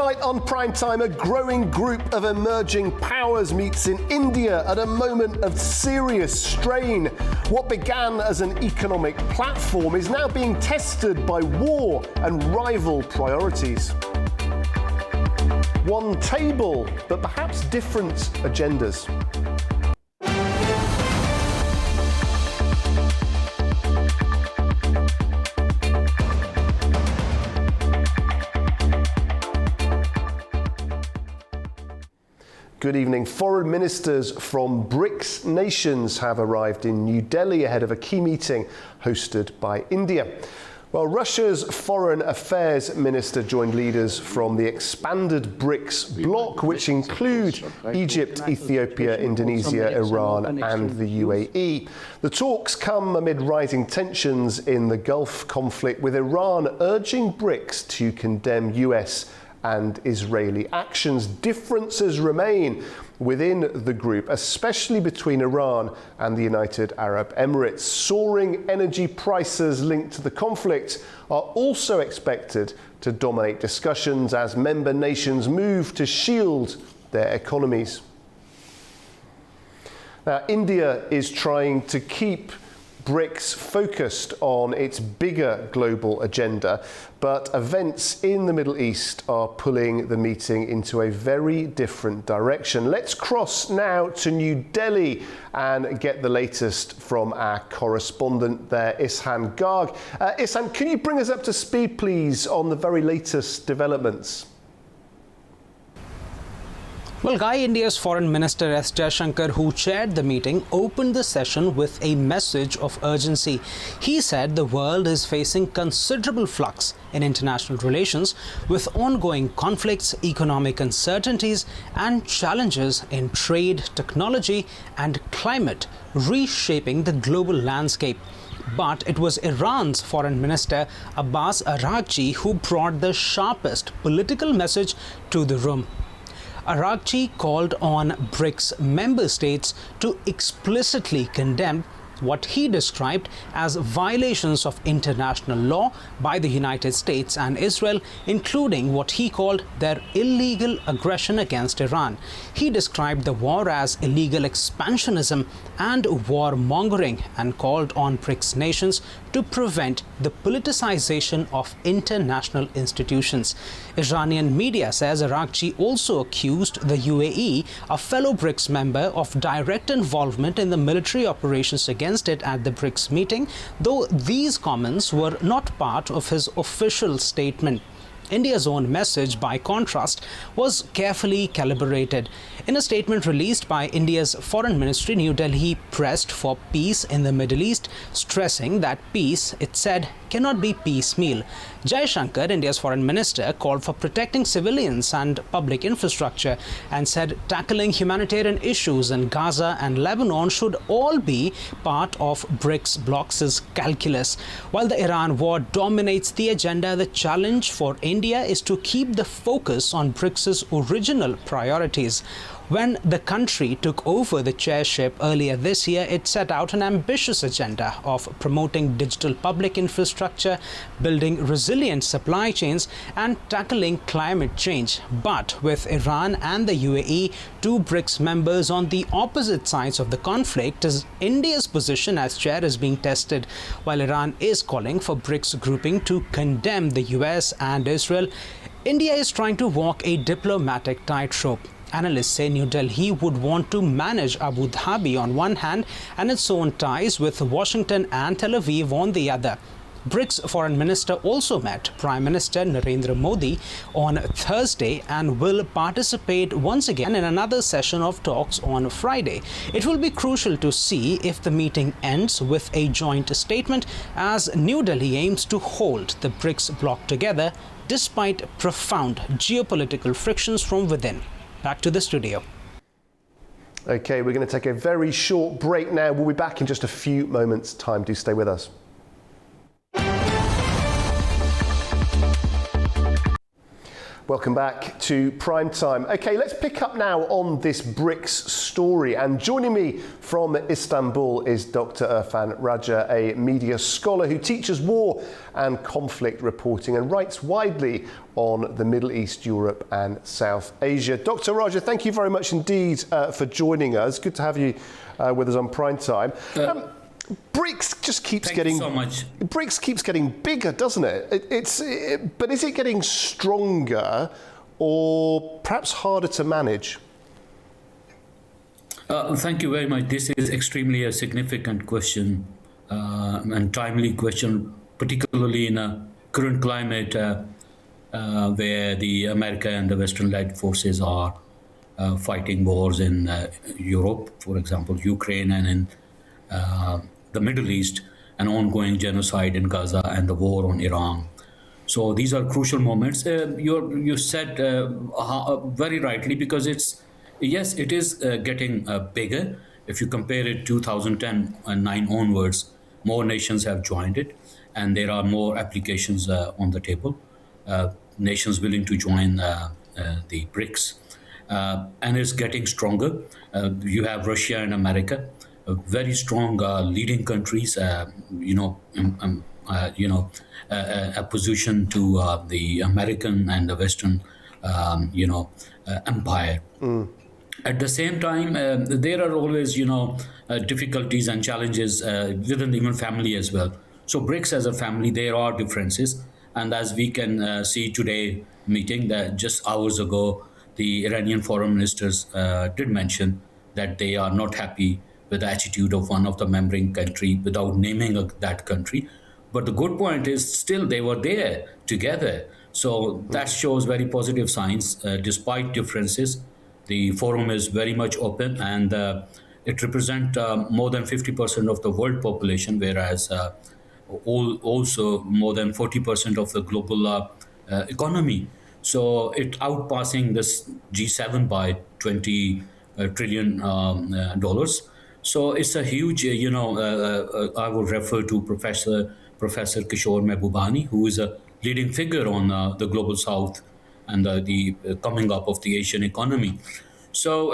Tonight on Primetime, a growing group of emerging powers meets in India at a moment of serious strain. What began as an economic platform is now being tested by war and rival priorities. One table, but perhaps different agendas. Good evening. Foreign ministers from BRICS nations have arrived in New Delhi ahead of a key meeting hosted by India. Well, Russia's foreign affairs minister joined leaders from the expanded BRICS bloc, which include Egypt, Ethiopia, Indonesia, Iran and the UAE. The talks come amid rising tensions in the Gulf conflict, with Iran urging BRICS to condemn US and Israeli actions. Differences remain within the group, especially between Iran and the United Arab Emirates. Soaring energy prices linked to the conflict are also expected to dominate discussions as member nations move to shield their economies. Now, India is trying to keep BRICS focused on its bigger global agenda, but events in the Middle East are pulling the meeting into a very different direction. Let's cross now to New Delhi and get the latest from our correspondent there, Ishan Garg. Ishan, can you bring us up to speed, please, on the very latest developments? Well, Guy, India's Foreign Minister S. Jaishankar, who chaired the meeting, opened the session with a message of urgency. He said the world is facing considerable flux in international relations, with ongoing conflicts, economic uncertainties and challenges in trade, technology and climate reshaping the global landscape. But it was Iran's Foreign Minister Abbas Araghchi who brought the sharpest political message to the room. Araghchi called on BRICS member states to explicitly condemn what he described as violations of international law by the United States and Israel, including what he called their illegal aggression against Iran. He described the war as illegal expansionism and warmongering and called on BRICS nations to prevent the politicization of international institutions. Iranian media says Araghchi also accused the UAE, a fellow BRICS member, of direct involvement in the military operations against it at the BRICS meeting, though these comments were not part of his official statement. India's own message, by contrast, was carefully calibrated. In a statement released by India's Foreign Ministry, New Delhi pressed for peace in the Middle East, stressing that peace, it said, cannot be piecemeal. Jaishankar, India's foreign minister, called for protecting civilians and public infrastructure and said tackling humanitarian issues in Gaza and Lebanon should all be part of BRICS bloc's calculus. While the Iran war dominates the agenda, the challenge for India is to keep the focus on BRICS' original priorities. When the country took over the chairship earlier this year, it set out an ambitious agenda of promoting digital public infrastructure, building resilient supply chains, and tackling climate change. But with Iran and the UAE, two BRICS members on the opposite sides of the conflict, India's position as chair is being tested. While Iran is calling for BRICS grouping to condemn the US and Israel, India is trying to walk a diplomatic tightrope. Analysts say New Delhi would want to manage Abu Dhabi on one hand and its own ties with Washington and Tel Aviv on the other. BRICS Foreign Minister also met Prime Minister Narendra Modi on Thursday and will participate once again in another session of talks on Friday. It will be crucial to see if the meeting ends with a joint statement, as New Delhi aims to hold the BRICS bloc together despite profound geopolitical frictions from within. Back to the studio. Okay, we're going to take a very short break now. We'll be back in just a few moments' time. Do stay with us. Welcome back to Primetime. Okay, let's pick up now on this BRICS story. And joining me from Istanbul is Dr. Irfan Raja, a media scholar who teaches war and conflict reporting and writes widely on the Middle East, Europe and South Asia. Dr. Raja, thank you very much indeed for joining us. Good to have you with us on Primetime. BRICS just keeps getting. Thank you so much. BRICS keeps getting bigger, doesn't it? But is it getting stronger, or perhaps harder to manage? Thank you very much. This is extremely a significant question and timely question, particularly in a current climate where the America and the Western-led forces are fighting wars in Europe, for example, Ukraine, and in the Middle East, an ongoing genocide in Gaza and the war on Iran. So these are crucial moments. You said very rightly, because it is getting bigger. If you compare it 2010 and 9 onwards, more nations have joined it, and there are more applications on the table. Nations willing to join the BRICS, and it's getting stronger. You have Russia and America, very strong leading countries, a position to the American and the Western, empire. At the same time, there are always, difficulties and challenges within the human family as well. So BRICS as a family, there are differences. And as we can see today meeting, that just hours ago, the Iranian foreign ministers did mention that they are not happy with the attitude of one of the membering country without naming that country. But the good point is still they were there together. So that shows very positive signs. Despite differences, the forum is very much open, and it represents more than 50% of the world population, whereas also more than 40% of the global economy. So it outpassing this G7 by $20 trillion. So it's a huge, I would refer to Professor Kishore Mehbubani, who is a leading figure on the Global South and the coming up of the Asian economy. So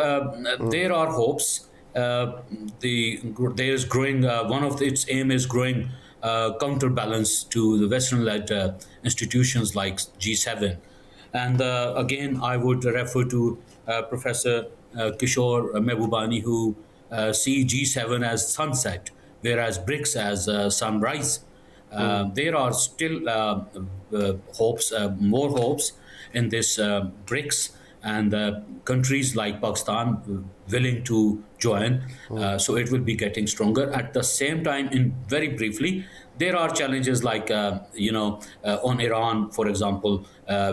there are hopes. There is growing, one of its aim is growing counterbalance to the Western-led institutions like G7. And again, I would refer to Professor Kishore Mehbubani, who see G7 as sunset, whereas BRICS as sunrise. There are still hopes, more hopes in this BRICS, and countries like Pakistan willing to join. So it will be getting stronger. At the same time, very briefly, there are challenges like, on Iran, for example,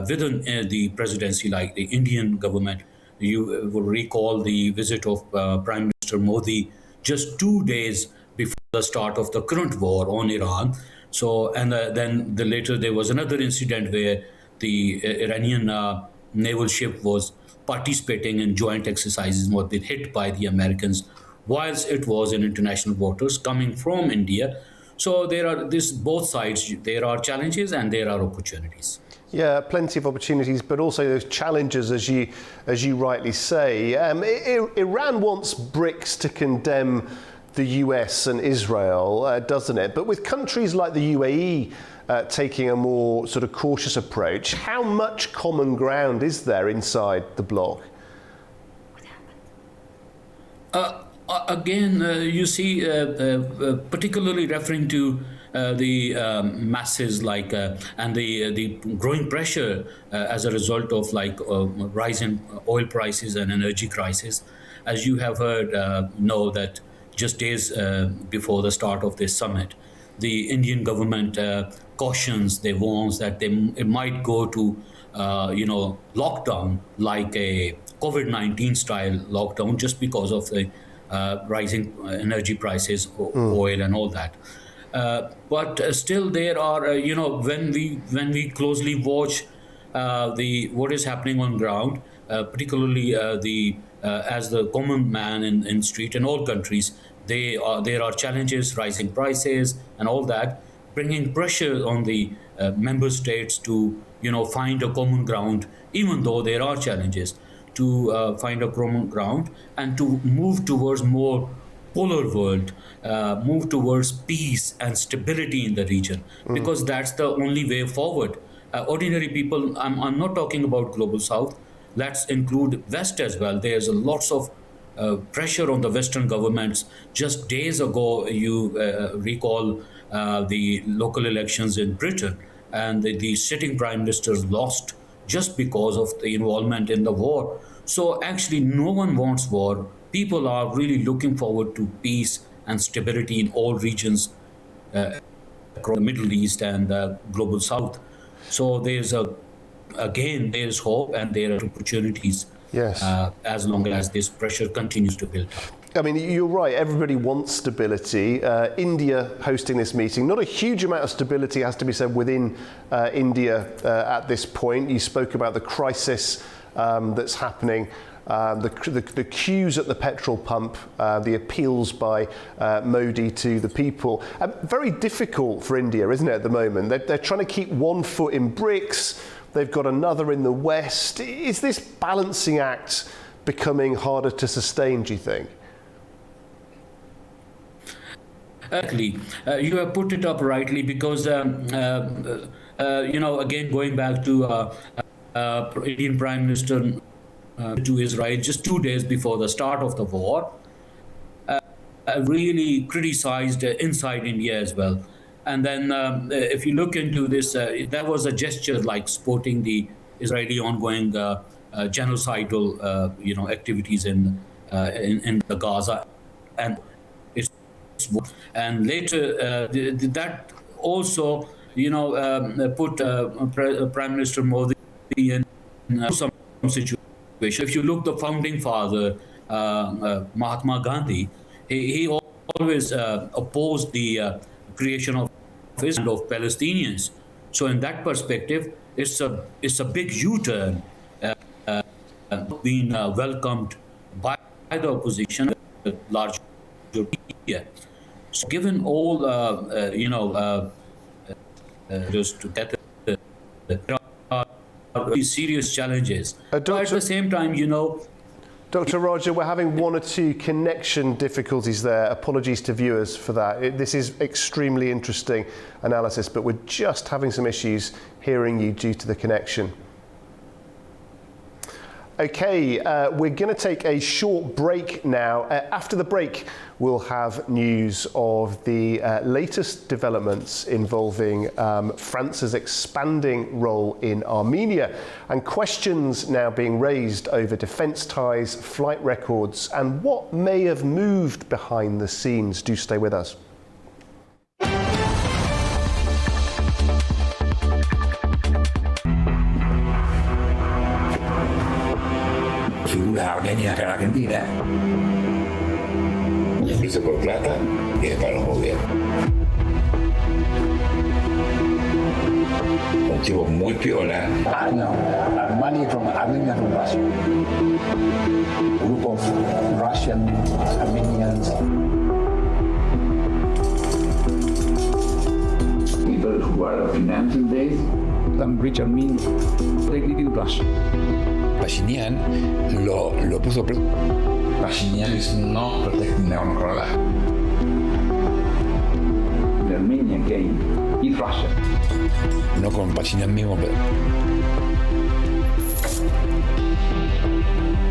within the presidency, like the Indian government. You will recall the visit of Prime Minister Modi just 2 days before the start of the current war on Iran. So, and then later there was another incident where the Iranian naval ship was participating in joint exercises and was been hit by the Americans whilst it was in international waters coming from India. So there are both sides. There are challenges and there are opportunities. Yeah, plenty of opportunities, but also those challenges, as you rightly say. Iran wants BRICS to condemn the US and Israel, doesn't it? But with countries like the UAE taking a more sort of cautious approach, how much common ground is there inside the bloc? Again, you see, particularly referring to the masses, like and the growing pressure as a result of rising oil prices and energy crisis. As you have heard, know that just days before the start of this summit, the Indian government cautions, they warns that it might go to lockdown, like a COVID-19 style lockdown, just because of the rising energy prices, oil and all that. But still there are, when we closely watch what is happening on ground, particularly as the common man in street in all countries, there are challenges, rising prices and all that. bringing pressure on the member states to, find a common ground, even though there are challenges, to find a common ground and to move towards more polar world, move towards peace and stability in the region, because that's the only way forward. Ordinary people, I'm not talking about global south, let's include west as well. There's lots of pressure on the western governments. Just days ago, you recall the local elections in Britain, and the sitting prime minister lost just because of the involvement in the war. So actually no one wants war. People are really looking forward to peace and stability in all regions across the Middle East and the global south. So there's hope and there are opportunities. Yes. As long as this pressure continues to build up. I mean, you're right. Everybody wants stability. India hosting this meeting, not a huge amount of stability has to be said within India at this point. You spoke about the crisis that's happening, the queues at the petrol pump, the appeals by Modi to the people. Very difficult for India, isn't it, at the moment? They're trying to keep one foot in BRICS. They've got another in the West. Is this balancing act becoming harder to sustain, do you think? Exactly. You have put it up rightly because, again, going back to Indian Prime Minister to Israel just 2 days before the start of the war, really criticized inside India as well. And then if you look into this, that was a gesture like supporting the Israeli ongoing genocidal, activities in the Gaza, and later that also, put Prime Minister Modi in some situation. If you look the founding father, Mahatma Gandhi, he always opposed the creation of Israel of Palestinians. So in that perspective, it's a big U-turn, being welcomed by the opposition, large media. So given all, just to get there are really serious challenges. But at the same time, Dr. Raja, we're having one or two connection difficulties there. Apologies to viewers for that. This is extremely interesting analysis, but we're just having some issues hearing you due to the connection. Okay, we're going to take a short break now. After the break, we'll have news of the latest developments involving France's expanding role in Armenia, and questions now being raised over defence ties, flight records, and what may have moved behind the scenes. Do stay with us. Figura Armenia que Argentina. Y empieza por plata y es para los gobiernos. Un tipo muy piola. No, money from Armenia, from Russia. Group of Russian Armenians. People who are financial days. Some rich Armenians, they live in Russia. Pashinyan lo puso preso. Pashinyan is not protecting Nagorno-Karabakh. The Armenian game is Russia. No con Pashinyan mismo, pero...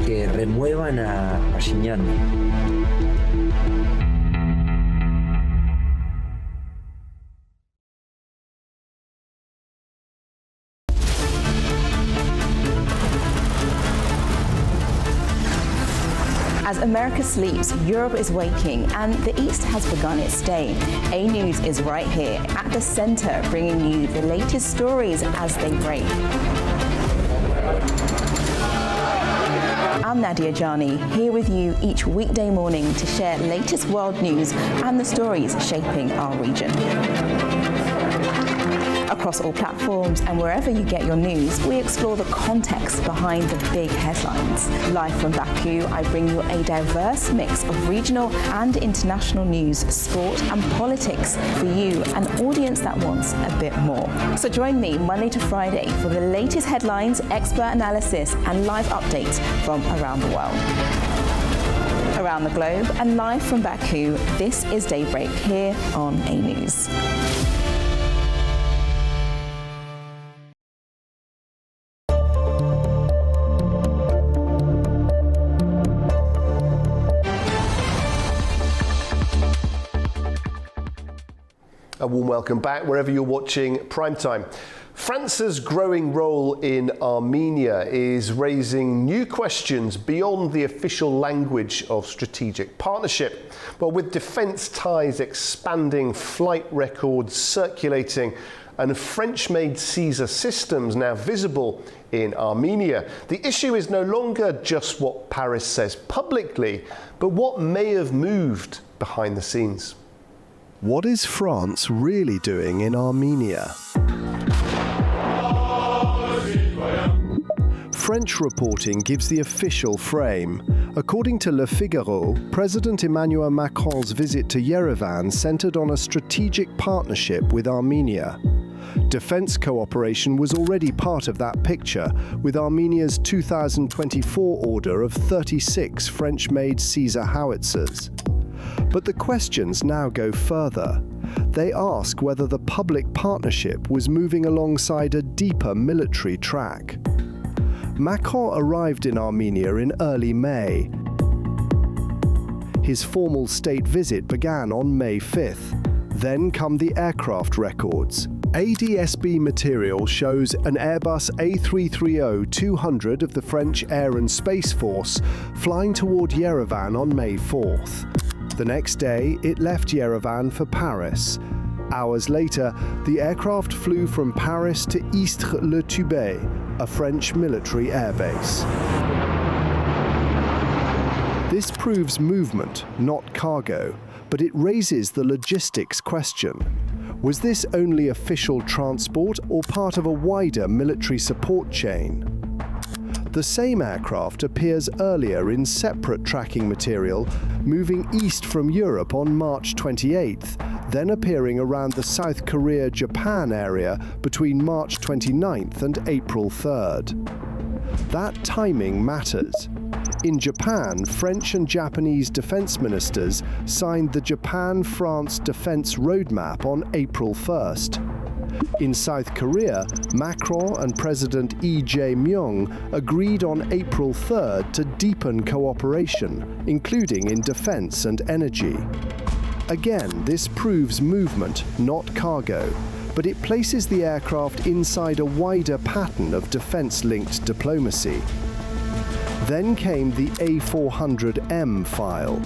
Que remuevan a Pashinyan. As America sleeps, Europe is waking, and the East has begun its day. A News is right here at the center, bringing you the latest stories as they break. I'm Nadia Jani, here with you each weekday morning to share latest world news and the stories shaping our region. Across Across all platforms and wherever you get your news, we explore the context behind the big headlines. Live from Baku, I bring you a diverse mix of regional and international news, sport and politics for you, an audience that wants a bit more. So join me Monday to Friday for the latest headlines, expert analysis and live updates from around the world. Around the globe and live from Baku, this is Daybreak here on A News. A warm welcome back wherever you're watching Primetime. France's growing role in Armenia is raising new questions beyond the official language of strategic partnership. Well, with defence ties expanding, flight records circulating, and French-made Caesar systems now visible in Armenia, the issue is no longer just what Paris says publicly, but what may have moved behind the scenes. What is France really doing in Armenia? French reporting gives the official frame. According to Le Figaro, President Emmanuel Macron's visit to Yerevan centered on a strategic partnership with Armenia. Defense cooperation was already part of that picture, with Armenia's 2024 order of 36 French-made Caesar howitzers. But the questions now go further. They ask whether the public partnership was moving alongside a deeper military track. Macron arrived in Armenia in early May. His formal state visit began on May 5th. Then come the aircraft records. ADSB material shows an Airbus A330-200 of the French Air and Space Force flying toward Yerevan on May 4th. The next day, it left Yerevan for Paris. Hours later, the aircraft flew from Paris to Istres-le-Tubet, a French military airbase. This proves movement, not cargo, but it raises the logistics question. Was this only official transport or part of a wider military support chain? The same aircraft appears earlier in separate tracking material, moving east from Europe on March 28th, then appearing around the South Korea-Japan area between March 29th and April 3rd. That timing matters. In Japan, French and Japanese defense ministers signed the Japan-France Defense Roadmap on April 1st. In South Korea, Macron and President Lee Jae-myung agreed on April 3rd to deepen cooperation, including in defense and energy. Again, this proves movement, not cargo, but it places the aircraft inside a wider pattern of defense-linked diplomacy. Then came the A400M file.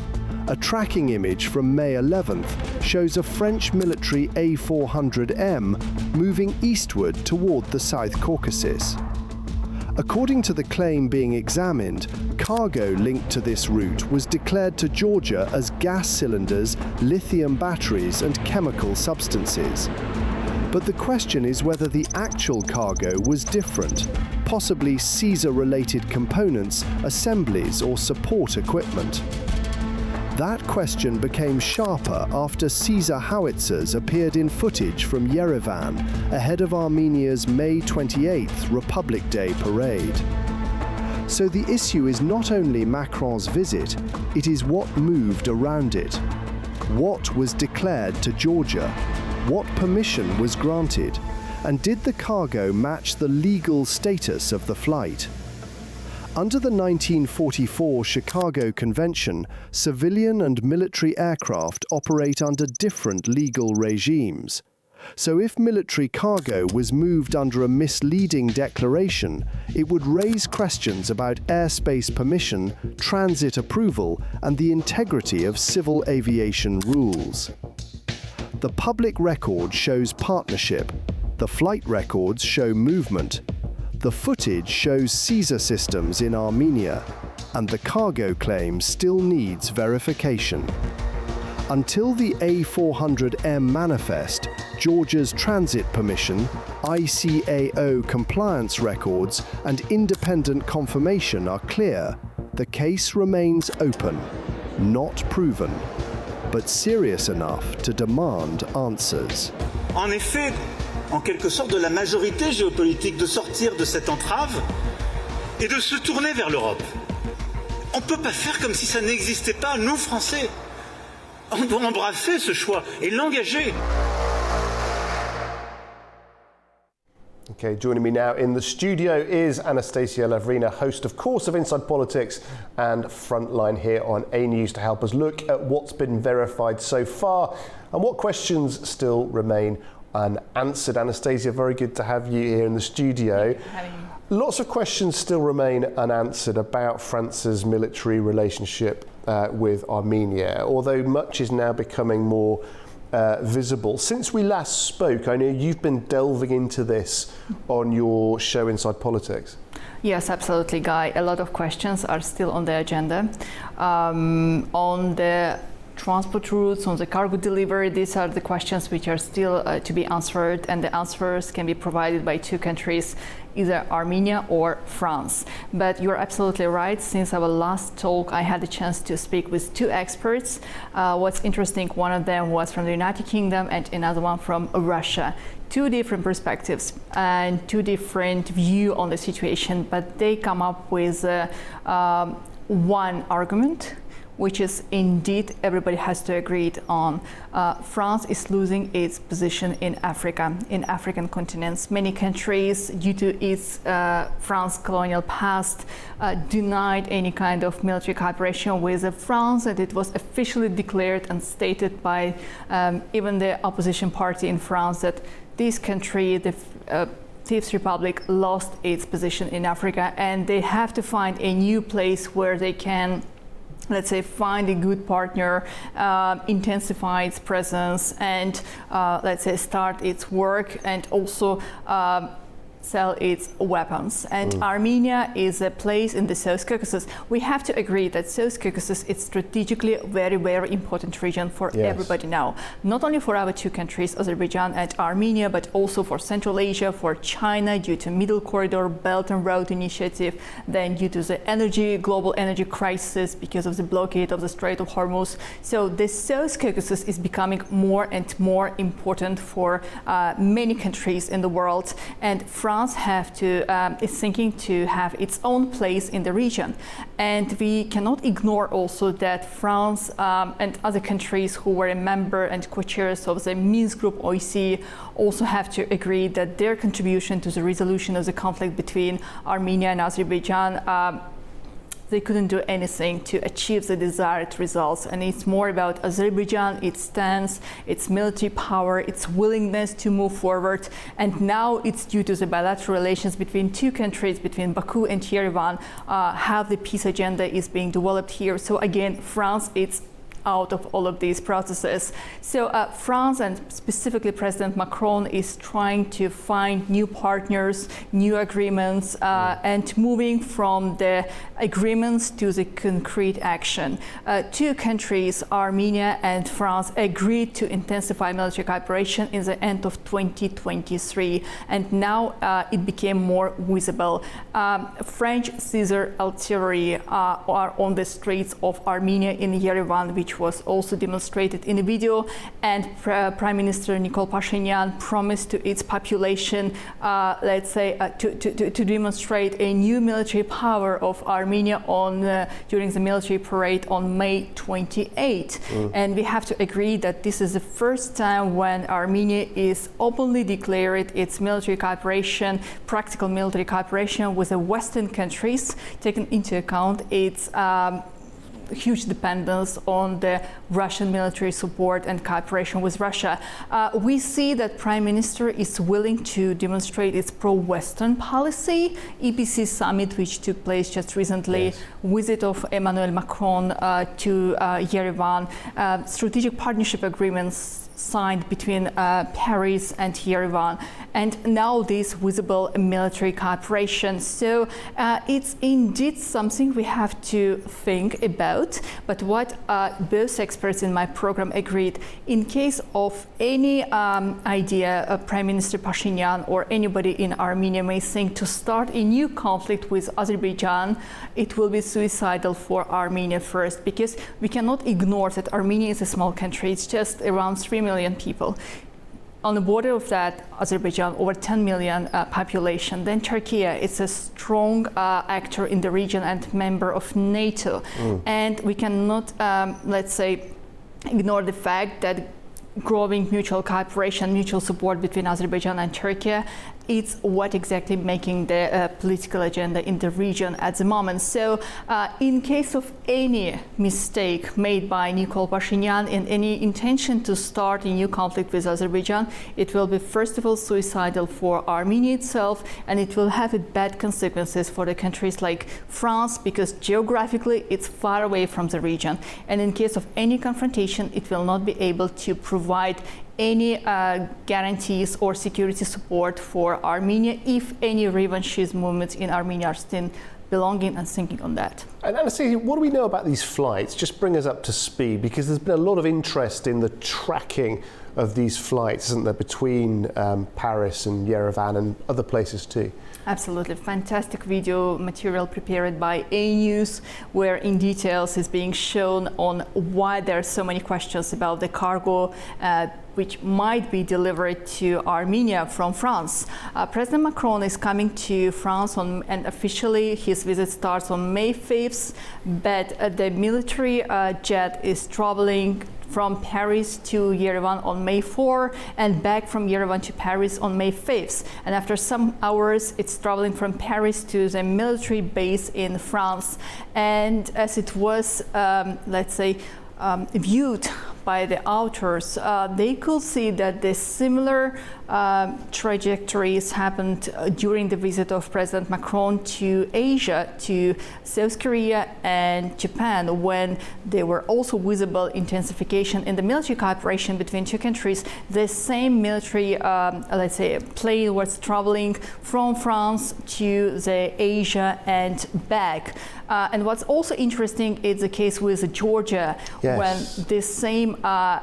A tracking image from May 11th shows a French military A400M moving eastward toward the South Caucasus. According to the claim being examined, cargo linked to this route was declared to Georgia as gas cylinders, lithium batteries, and chemical substances. But the question is whether the actual cargo was different, possibly Caesar-related components, assemblies, or support equipment. That question became sharper after Caesar howitzers appeared in footage from Yerevan ahead of Armenia's May 28th Republic Day parade. So the issue is not only Macron's visit, it is what moved around it. What was declared to Georgia? What permission was granted? And did the cargo match the legal status of the flight? Under the 1944 Chicago Convention, civilian and military aircraft operate under different legal regimes. So if military cargo was moved under a misleading declaration, it would raise questions about airspace permission, transit approval, and the integrity of civil aviation rules. The public record shows partnership. The flight records show movement. The footage shows Caesar systems in Armenia, and the cargo claim still needs verification. Until the A400M manifest, Georgia's transit permission, ICAO compliance records and independent confirmation are clear, the case remains open, not proven, but serious enough to demand answers. En effet, en quelque sorte, de la majorité géopolitique de sortir de cette entrave et de se tourner vers l'Europe. On ne peut pas faire comme si ça n'existait pas, nous Français. On doit embrasser ce choix et l'engager. Okay, joining me now in the studio is Anastasia Lavrina, host of course of Inside Politics and Frontline here on A News, to help us look at what's been verified so far and what questions still remain unanswered. Anastasia, very good to have you here in the studio. Lots of questions still remain unanswered about France's military relationship with Armenia, although much is now becoming more visible. Since we last spoke, I know you've been delving into this on your show Inside Politics. Yes, absolutely, Guy. A lot of questions are still on the agenda. On the transport routes, on the cargo delivery, these are the questions which are still to be answered, and the answers can be provided by two countries, either Armenia or France. But you're absolutely right. Since our last talk, I had the chance to speak with two experts. What's interesting, one of them was from the United Kingdom and another one from Russia. Two different perspectives and two different views on the situation, but they come up with one argument, which is indeed everybody has to agree on. France is losing its position in Africa, in African continents. Many countries, due to its France colonial past, denied any kind of military cooperation with France, and it was officially declared and stated by even the opposition party in France that this country, the Fifth Republic, lost its position in Africa, and they have to find a new place where they can, let's say, find a good partner, intensify its presence, and let's say start its work, and also sell its weapons. And Armenia is a place in the South Caucasus. We have to agree that South Caucasus is strategically a very, very important region for everybody now. Not only for our two countries, Azerbaijan and Armenia, but also for Central Asia, for China, due to Middle Corridor, Belt and Road Initiative, then due to the global energy crisis because of the blockade of the Strait of Hormuz. So the South Caucasus is becoming more and more important for many countries in the world, and France is thinking to have its own place in the region. And we cannot ignore also that France and other countries who were a member and co-chairs of the Minsk Group OIC also have to agree that their contribution to the resolution of the conflict between Armenia and Azerbaijan, they couldn't do anything to achieve the desired results. And it's more about Azerbaijan, its stance, its military power, its willingness to move forward. And now it's due to the bilateral relations between two countries, between Baku and Yerevan, how the peace agenda is being developed here. So again, France, it's out of all of these processes. So France, and specifically President Macron, is trying to find new partners, new agreements, and moving from the agreements to the concrete action. Two countries, Armenia and France, agreed to intensify military cooperation in the end of 2023, and now it became more visible. French Caesar artillery are on the streets of Armenia in Yerevan, which was also demonstrated in a video, and Prime Minister Nikol Pashinyan promised to its population, let's say, to demonstrate a new military power of Armenia during the military parade on May 28. And we have to agree that this is the first time when Armenia is openly declared its military cooperation, practical military cooperation with the Western countries, taking into account its huge dependence on the Russian military support and cooperation with Russia. We see that Prime Minister is willing to demonstrate its pro-Western policy. EPC summit, which took place just recently, visit of Emmanuel Macron to Yerevan, strategic partnership agreements signed between Paris and Yerevan, and now this visible military cooperation. So it's indeed something we have to think about. But what both experts in my program agreed, in case of any idea Prime Minister Pashinyan or anybody in Armenia may think to start a new conflict with Azerbaijan, it will be suicidal for Armenia first, because we cannot ignore that Armenia is a small country. It's just around 3 million people. On the border of that, Azerbaijan, over 10 million population. Then Turkey, it's a strong actor in the region and member of NATO. And we cannot, let's say, ignore the fact that growing mutual cooperation, mutual support between Azerbaijan and Turkey, it's what exactly making the political agenda in the region at the moment. So in case of any mistake made by Nikol Pashinyan and any intention to start a new conflict with Azerbaijan, it will be first of all suicidal for Armenia itself, and it will have bad consequences for the countries like France, because geographically it's far away from the region. And in case of any confrontation, it will not be able to provide any guarantees or security support for Armenia if any revanchist movements in Armenia are still belonging and thinking on that. And Anastasia, what do we know about these flights? Just bring us up to speed, because there's been a lot of interest in the tracking of these flights, isn't there, between Paris and Yerevan and other places too? Absolutely. Fantastic video material prepared by A News, where in details is being shown on why there are so many questions about the cargo which might be delivered to Armenia from France. President Macron is coming to France and officially his visit starts on May 5th, but the military jet is traveling from Paris to Yerevan on May 4 and back from Yerevan to Paris on May 5th. And after some hours, it's traveling from Paris to the military base in France. And as it was, let's say, viewed by the authors, they could see that the similar trajectories happened during the visit of President Macron to Asia, to South Korea and Japan, when there were also visible intensification in the military cooperation between two countries. The same military, let's say, plane was traveling from France to the Asia and back. And what's also interesting is the case with Georgia, when this same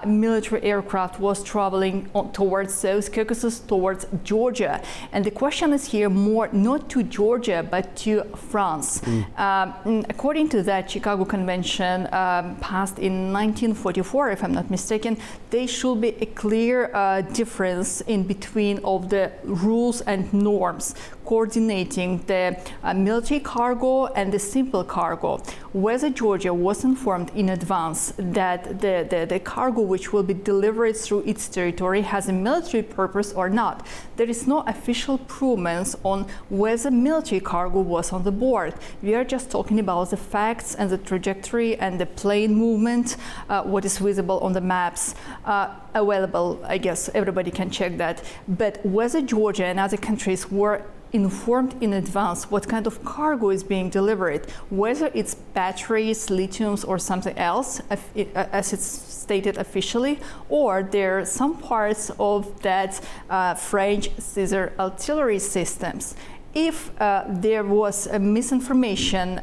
military aircraft was traveling towards South Caucasus, towards Georgia. And the question is here more not to Georgia, but to France. According to that Chicago Convention passed in 1944, if I'm not mistaken, there should be a clear difference in between of the rules and norms coordinating the military cargo and the simple cargo. Whether Georgia was informed in advance that the cargo which will be delivered through its territory has a military purpose or not. There is no official proofs on whether military cargo was on the board. We are just talking about the facts and the trajectory and the plane movement, what is visible on the maps available. I guess everybody can check that. But whether Georgia and other countries were informed in advance what kind of cargo is being delivered, whether it's batteries, lithiums, or something else, as it's stated officially, or there are some parts of that French Caesar artillery systems. If there was a misinformation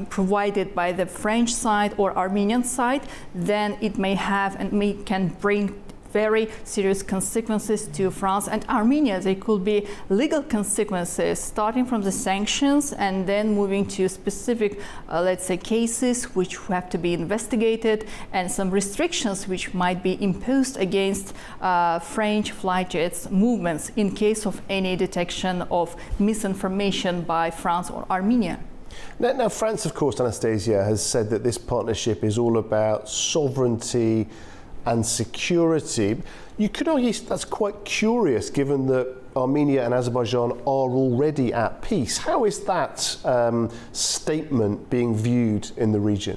provided by the French side or Armenian side, then it may have and can bring very serious consequences to France and Armenia. They could be legal consequences, starting from the sanctions and then moving to specific, let's say, cases which have to be investigated, and some restrictions which might be imposed against French flight jets movements in case of any detection of misinformation by France or Armenia. Now, France, of course, Anastasia, has said that this partnership is all about sovereignty and security. You could argue that's quite curious, given that Armenia and Azerbaijan are already at peace. How is that statement being viewed in the region?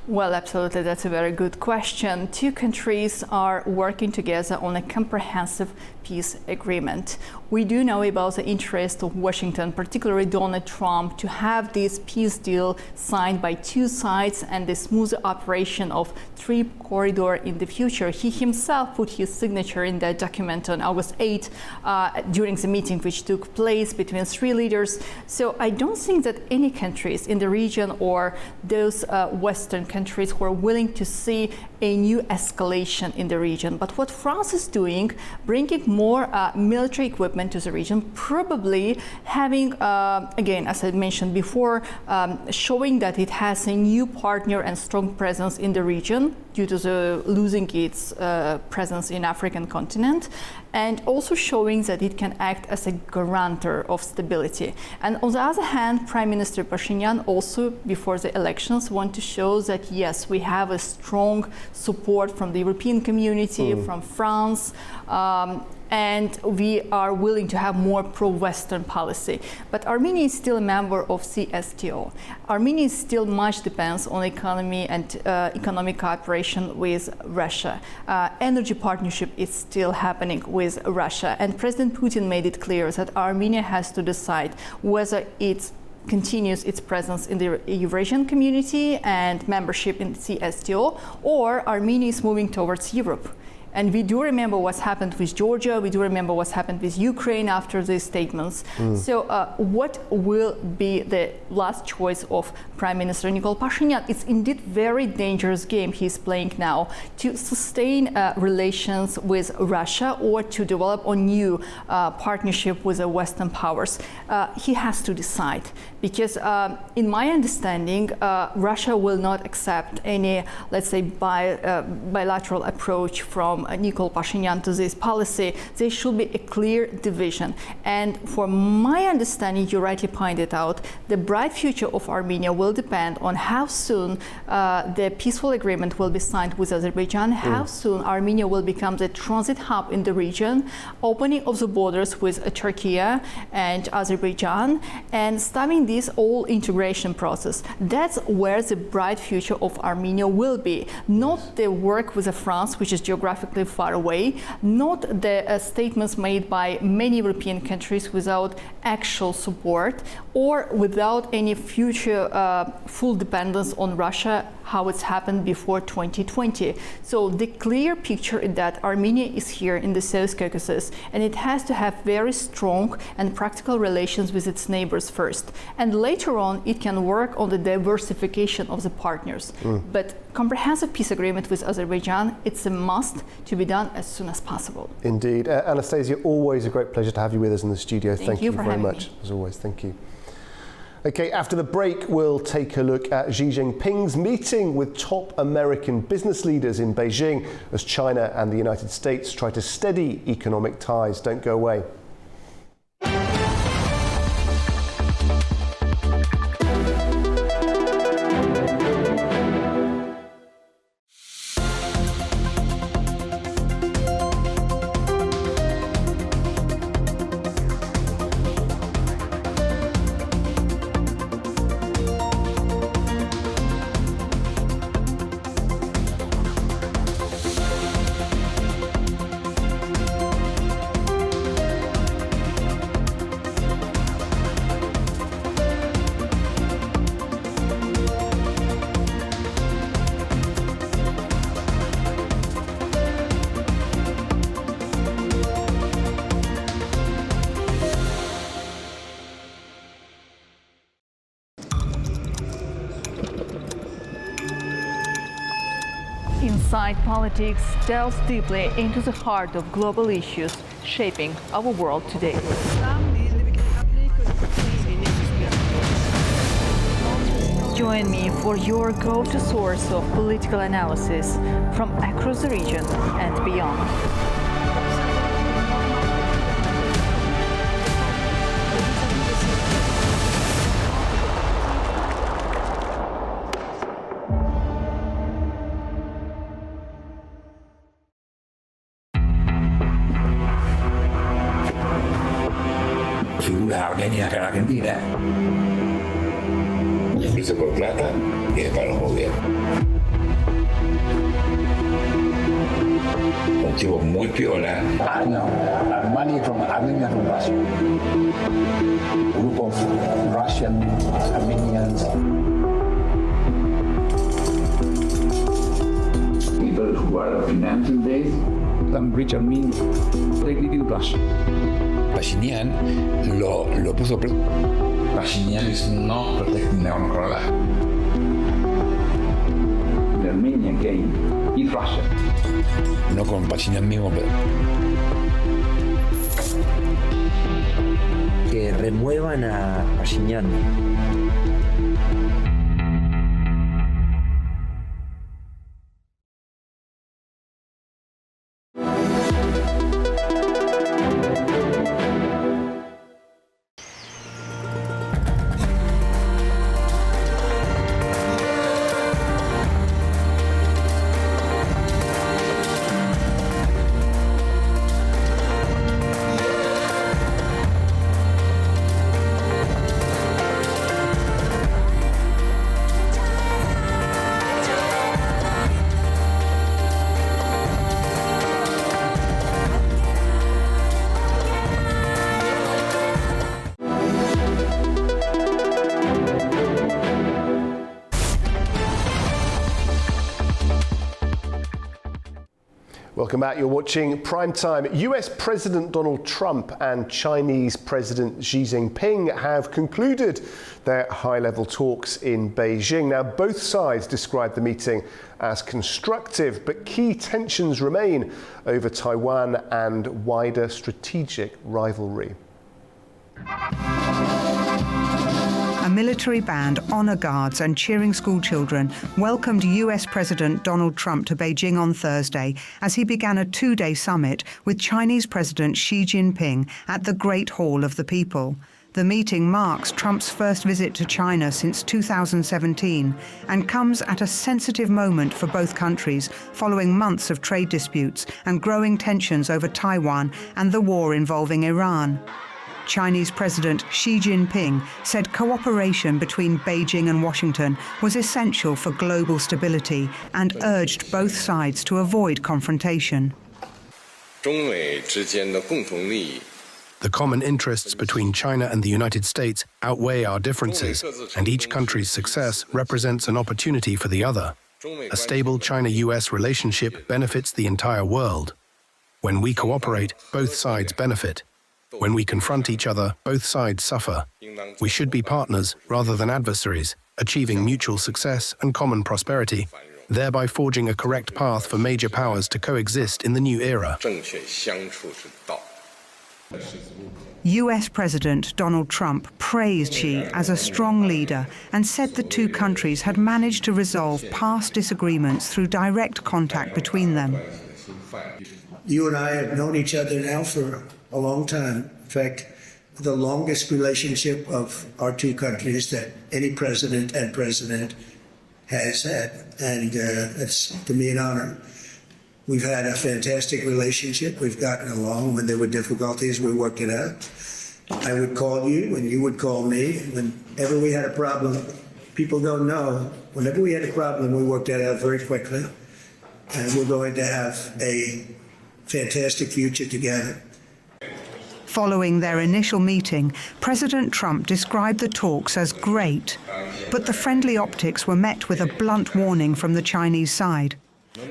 Well, absolutely. That's a very good question. Two countries are working together on a comprehensive peace agreement. We do know about the interest of Washington, particularly Donald Trump, to have this peace deal signed by two sides and the smooth operation of three corridor in the future. He himself put his signature in that document on August 8 during the meeting which took place between three leaders. So I don't think that any countries in the region or those Western countries who are willing to see a new escalation in the region. But what France is doing, bringing more military equipment to the region, probably having, again, as I mentioned before, showing that it has a new partner and strong presence in the region due to the losing its presence in African continent, and also showing that it can act as a guarantor of stability. And on the other hand, Prime Minister Pashinyan also, before the elections, want to show that yes, we have a strong support from the European community, from France, and we are willing to have more pro-Western policy. But Armenia is still a member of CSTO. Armenia still much depends on economy and economic cooperation with Russia. Energy partnership is still happening with Russia. And President Putin made it clear that Armenia has to decide whether it continues its presence in the Eurasian community and membership in CSTO, or Armenia is moving towards Europe. And we do remember what's happened with Georgia, we do remember what's happened with Ukraine after these statements. So what will be the last choice of Prime Minister Nikol Pashinyan? It's indeed very dangerous game he's playing now to sustain relations with Russia or to develop a new partnership with the Western powers. He has to decide, because in my understanding, Russia will not accept any, let's say, bilateral approach from Nikol Pashinyan to this policy. There should be a clear division. And for my understanding, you rightly pointed out, the bright future of Armenia will depend on how soon the peaceful agreement will be signed with Azerbaijan, how soon Armenia will become the transit hub in the region, opening of the borders with Turkey and Azerbaijan, and starting this whole integration process. That's where the bright future of Armenia will be. Not the work with France, which is geographically far away, not the statements made by many European countries without actual support or without any future full dependence on Russia, how it's happened before 2020. So the clear picture is that Armenia is here in the South Caucasus, and it has to have very strong and practical relations with its neighbors first. And later on, it can work on the diversification of the partners. But comprehensive peace agreement with Azerbaijan, it's a must to be done as soon as possible. Indeed. Anastasia, always a great pleasure to have you with us in the studio. Thank you very much. As always, thank you. Okay, after the break, we'll take a look at Xi Jinping's meeting with top American business leaders in Beijing as China and the United States try to steady economic ties. Don't go away. Inside Politics delves deeply into the heart of global issues shaping our world today. Join me for your go-to source of political analysis from across the region and beyond. Figura Armenia que Argentina. Y se por plata y es para los gobiernos. Un tipo muy piola. No, money from Armenia from Russia. Group of Russian Armenians. People who are financial days, some rich Armenians, they live in Russia. Pashinyan lo puso Pashinyan is not protecting neoliberal. The Armenian game is Russia. no con Pashinyan mismo, pero Que remuevan a Pashinyan. Welcome back. You're watching Primetime. US President Donald Trump and Chinese President Xi Jinping have concluded their high-level talks in Beijing. Now, both sides described the meeting as constructive, but key tensions remain over Taiwan and wider strategic rivalry. A military band, honor guards and cheering school children welcomed US President Donald Trump to Beijing on Thursday as he began a two-day summit with Chinese President Xi Jinping at the Great Hall of the People. The meeting marks Trump's first visit to China since 2017 and comes at a sensitive moment for both countries following months of trade disputes and growing tensions over Taiwan and the war involving Iran. Chinese President Xi Jinping said cooperation between Beijing and Washington was essential for global stability and urged both sides to avoid confrontation. The common interests between China and the United States outweigh our differences, and each country's success represents an opportunity for the other. A stable China-US relationship benefits the entire world. When we cooperate, both sides benefit. When we confront each other, both sides suffer. We should be partners rather than adversaries, achieving mutual success and common prosperity, thereby forging a correct path for major powers to coexist in the new era. US President Donald Trump praised Xi as a strong leader and said the two countries had managed to resolve past disagreements through direct contact between them. You and I have known each other now for a long time. In fact, the longest relationship of our two countries that any president and president has had. And it's, to me, an honor. We've had a fantastic relationship. We've gotten along. When there were difficulties, we worked it out. I would call you and you would call me. Whenever we had a problem, people don't know, whenever we had a problem, we worked that out very quickly. And we're going to have a fantastic future together. Following their initial meeting, President Trump described the talks as great, but the friendly optics were met with a blunt warning from the Chinese side.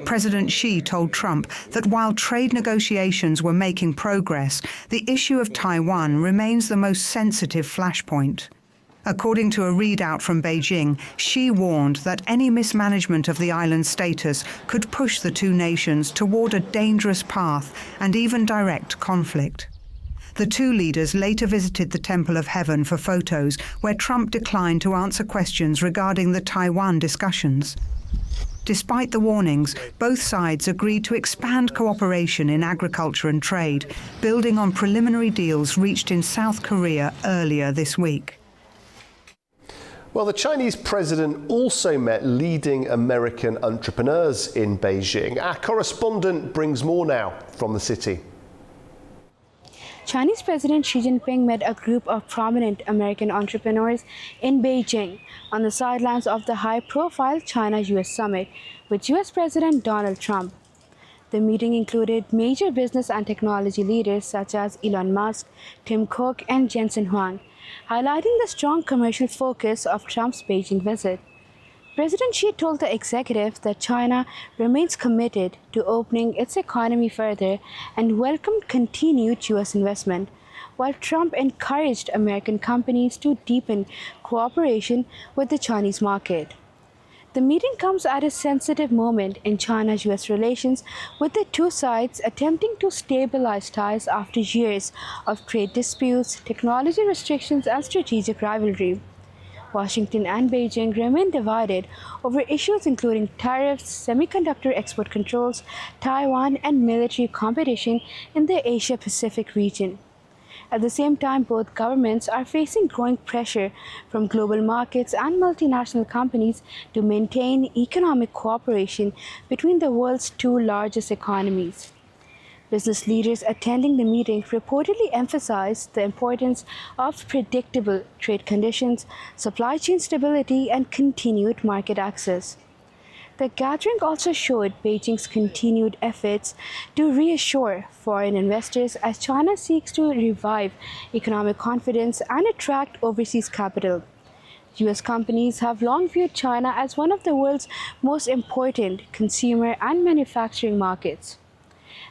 President Xi told Trump that while trade negotiations were making progress, the issue of Taiwan remains the most sensitive flashpoint. According to a readout from Beijing, Xi warned that any mismanagement of the island's status could push the two nations toward a dangerous path and even direct conflict. The two leaders later visited the Temple of Heaven for photos, where Trump declined to answer questions regarding the Taiwan discussions. Despite the warnings, both sides agreed to expand cooperation in agriculture and trade, building on preliminary deals reached in South Korea earlier this week. Well, the Chinese president also met leading American entrepreneurs in Beijing. Our correspondent brings more now from the city. Chinese President Xi Jinping met a group of prominent American entrepreneurs in Beijing on the sidelines of the high-profile China-US summit with US President Donald Trump. The meeting included major business and technology leaders such as Elon Musk, Tim Cook, and Jensen Huang, highlighting the strong commercial focus of Trump's Beijing visit. President Xi told the executive that China remains committed to opening its economy further and welcomed continued U.S. investment, while Trump encouraged American companies to deepen cooperation with the Chinese market. The meeting comes at a sensitive moment in China-US relations, with the two sides attempting to stabilize ties after years of trade disputes, technology restrictions, and strategic rivalry. Washington and Beijing remain divided over issues including tariffs, semiconductor export controls, Taiwan, and military competition in the Asia-Pacific region. At the same time, both governments are facing growing pressure from global markets and multinational companies to maintain economic cooperation between the world's two largest economies. Business leaders attending the meeting reportedly emphasized the importance of predictable trade conditions, supply chain stability, and continued market access. The gathering also showed Beijing's continued efforts to reassure foreign investors as China seeks to revive economic confidence and attract overseas capital. U.S. companies have long viewed China as one of the world's most important consumer and manufacturing markets.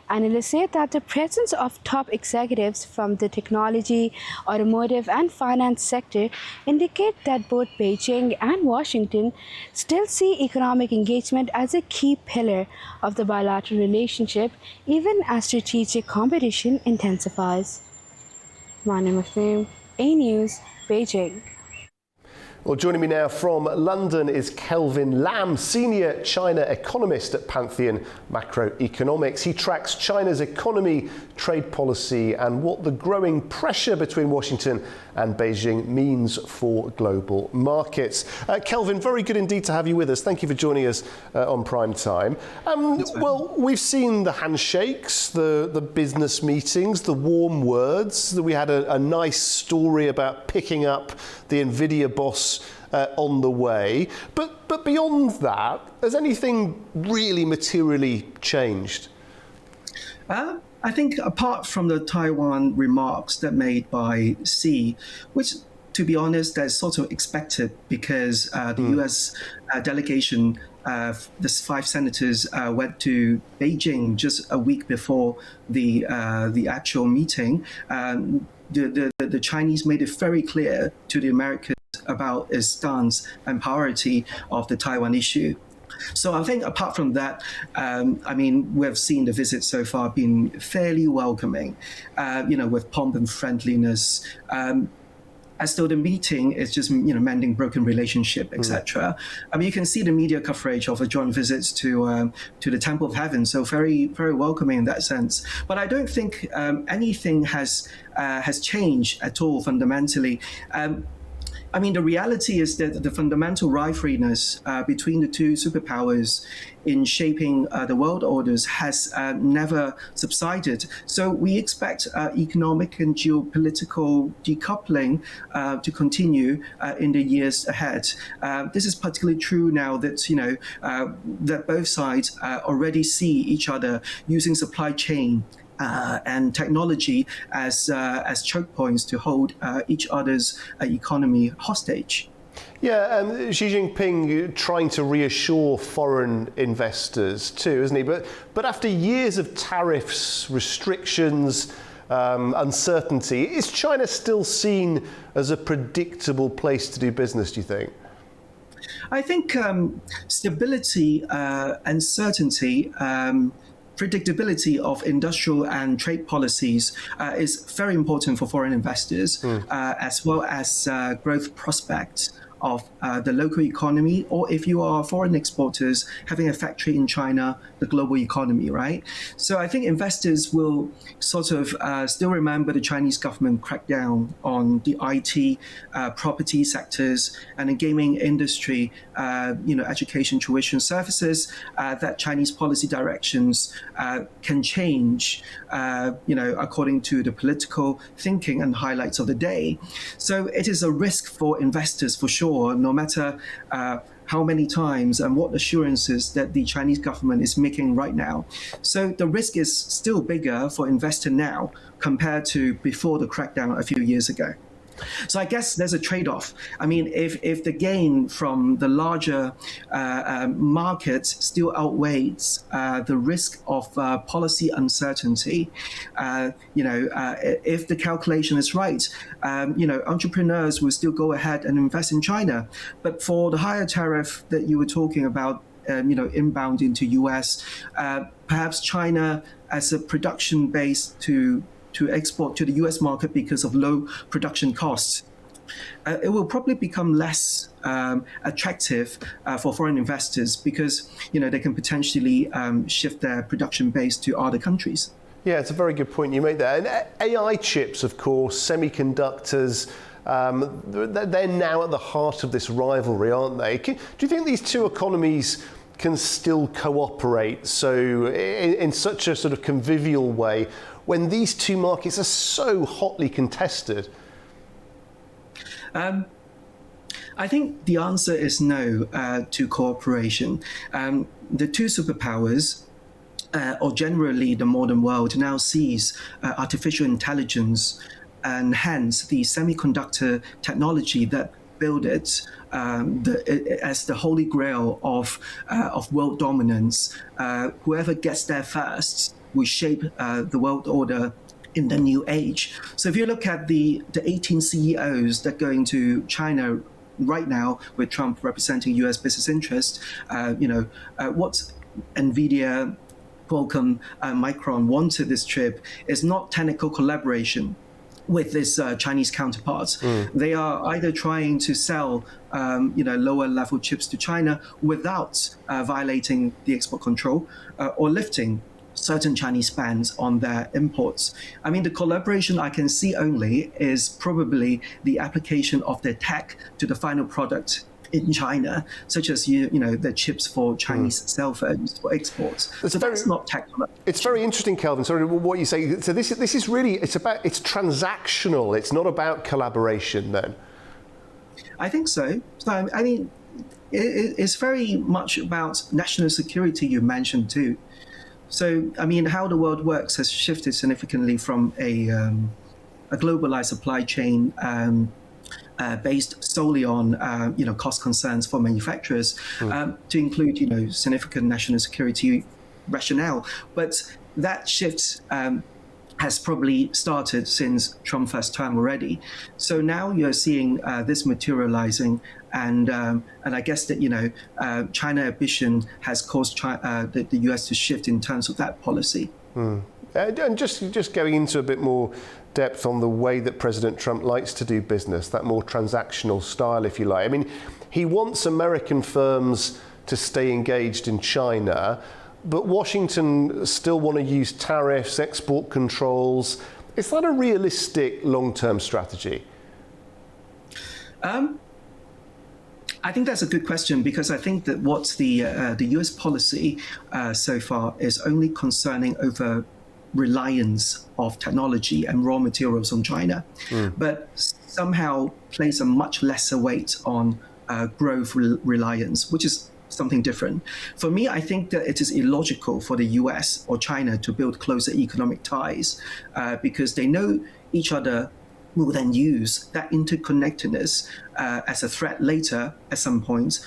Analysts say that the presence of top executives from the technology, automotive, and finance sector indicate that both Beijing and Washington still see economic engagement as a key pillar of the bilateral relationship, even as strategic competition intensifies. Mane Mafim, A News, Beijing. Well, joining me now from London is Kelvin Lam, Senior China Economist at Pantheon Macroeconomics. He tracks China's economy, trade policy, and what the growing pressure between Washington and Beijing means for global markets. Kelvin, very good indeed to have you with us. Thank you for joining us on Primetime. Well, we've seen the handshakes, the business meetings, the warm words. We had a nice story about picking up the NVIDIA boss on the way. But beyond that, has anything really materially changed? I think apart from the Taiwan remarks that made by Xi, which, to be honest, that's sort of expected because the U.S. delegation, the 5 senators went to Beijing just a week before the actual meeting. The Chinese made it very clear to the Americans about its stance and priority of the Taiwan issue. So I think apart from that, we've seen the visit so far being fairly welcoming, with pomp and friendliness. As though the meeting is just, mending broken relationship, etc. You can see the media coverage of a joint visits to the Temple of Heaven, so very, very welcoming in that sense. But I don't think anything has changed at all fundamentally. The reality is that the fundamental rivalriness between the two superpowers in shaping the world orders has never subsided. So we expect economic and geopolitical decoupling to continue in the years ahead. This is particularly true now that that both sides already see each other using supply chain and technology as choke points to hold each other's economy hostage. Yeah, Xi Jinping trying to reassure foreign investors too, isn't he? But after years of tariffs, restrictions, uncertainty, is China still seen as a predictable place to do business, do you think? I think stability and certainty, predictability of industrial and trade policies is very important for foreign investors, as well as growth prospects of the local economy, or if you are foreign exporters having a factory in China, the global economy, right? So I think investors will sort of still remember the Chinese government crackdown on the IT, property sectors, and the gaming industry, education, tuition services, that Chinese policy directions can change, according to the political thinking and highlights of the day. So it is a risk for investors for sure, no matter how many times and what assurances that the Chinese government is making right now. So the risk is still bigger for investor now compared to before the crackdown a few years ago. So I guess there's a trade-off. I mean, if the gain from the larger market still outweighs the risk of policy uncertainty, if the calculation is right, entrepreneurs will still go ahead and invest in China. But for the higher tariff that you were talking about, inbound into US, perhaps China as a production base to export to the US market because of low production costs, it will probably become less attractive for foreign investors because, they can potentially shift their production base to other countries. Yeah, it's a very good point you make there. And AI chips, of course, semiconductors, they're now at the heart of this rivalry, aren't they? Do you think these two economies can still cooperate so in such a sort of convivial way when these two markets are so hotly contested? I think the answer is no to cooperation. The two superpowers, or generally the modern world, now sees artificial intelligence and hence the semiconductor technology that build it as the holy grail of world dominance. Whoever gets there first will shape the world order in the new age. So if you look at the 18 CEOs that go into China right now, with Trump representing US business interests, what NVIDIA, Qualcomm, Micron wanted this trip is not technical collaboration with this Chinese counterparts. They are either trying to sell lower level chips to China without violating the export control or lifting certain Chinese bans on their imports. I mean, the collaboration I can see only is probably the application of their tech to the final product in China, such as the chips for Chinese cell phones for exports. That's not technical. It's very interesting, Kelvin. Sorry, what you say. So this is really it's transactional. It's not about collaboration. Then I think so. So I mean, it's very much about national security. You mentioned too. So I mean, how the world works has shifted significantly from a globalized supply chain. Based solely on cost concerns for manufacturers, to include significant national security rationale. But that shift has probably started since Trump's first term already. So now you're seeing this materializing, and I guess that China ambition has caused the US to shift in terms of that policy. And just going into a bit more depth on the way that President Trump likes to do business, that more transactional style, if you like. I mean, he wants American firms to stay engaged in China, but Washington still want to use tariffs, export controls. Is that a realistic long-term strategy? I think that's a good question, because I think that what the US policy so far is only concerning over reliance of technology and raw materials on China, but somehow place a much lesser weight on growth reliance, which is something different. For me, I think that it is illogical for the US or China to build closer economic ties because they know each other will then use that interconnectedness as a threat later at some point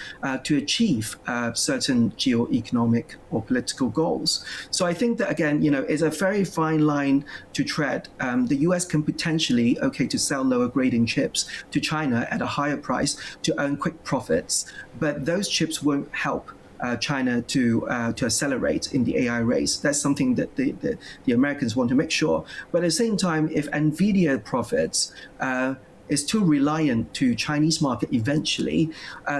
to achieve certain geo-economic or political goals. So I think that, again, it's a very fine line to tread. The US can potentially, to sell lower grading chips to China at a higher price to earn quick profits, but those chips won't help China to accelerate in the AI race. That's something that the Americans want to make sure. But at the same time, if NVIDIA profits is too reliant to Chinese market eventually,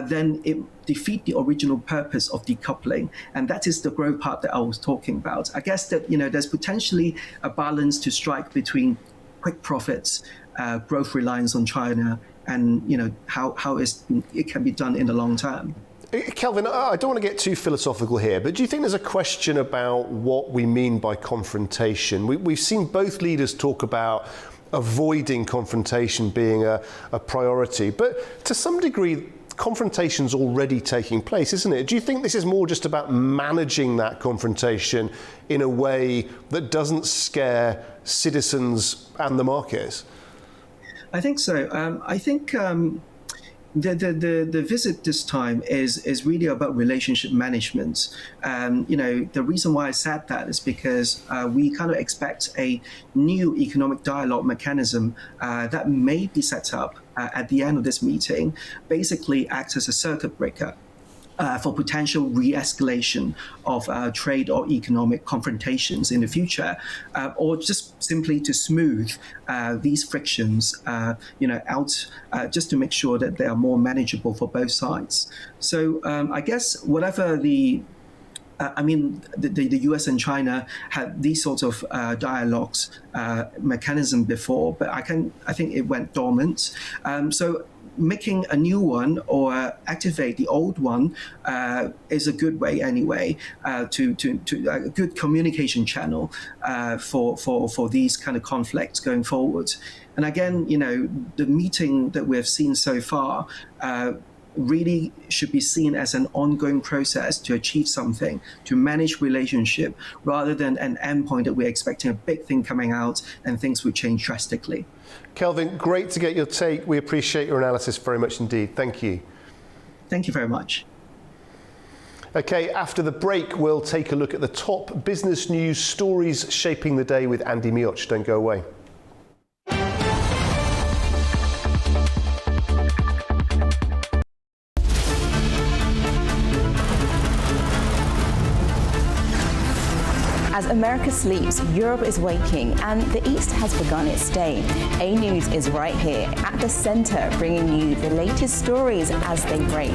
then it defeats the original purpose of decoupling. And that is the growth part that I was talking about. I guess that there's potentially a balance to strike between quick profits, growth reliance on China, and how it can be done in the long term. Kelvin, I don't want to get too philosophical here, but do you think there's a question about what we mean by confrontation? We've seen both leaders talk about avoiding confrontation being a priority, but to some degree, confrontation's already taking place, isn't it? Do you think this is more just about managing that confrontation in a way that doesn't scare citizens and the markets? I think so. I think the visit this time is really about relationship management. The reason why I said that is because we kind of expect a new economic dialogue mechanism that may be set up at the end of this meeting, basically acts as a circuit breaker for potential re-escalation of trade or economic confrontations in the future, or just simply to smooth these frictions, out, just to make sure that they are more manageable for both sides. So I guess whatever the US and China had these sorts of dialogues mechanism before, but I think it went dormant. So making a new one or activate the old one is a good way anyway to a good communication channel for these kind of conflicts going forward. And again, the meeting that we have seen so far really should be seen as an ongoing process to achieve something, to manage relationship, rather than an endpoint that we're expecting a big thing coming out and things would change drastically. Kelvin, great to get your take. We appreciate your analysis very much indeed. Thank you. Thank you very much. Okay, after the break, we'll take a look at the top business news stories shaping the day with Andy Mioch. Don't go away. As America sleeps, Europe is waking, and the East has begun its day. A News is right here at the center, bringing you the latest stories as they break.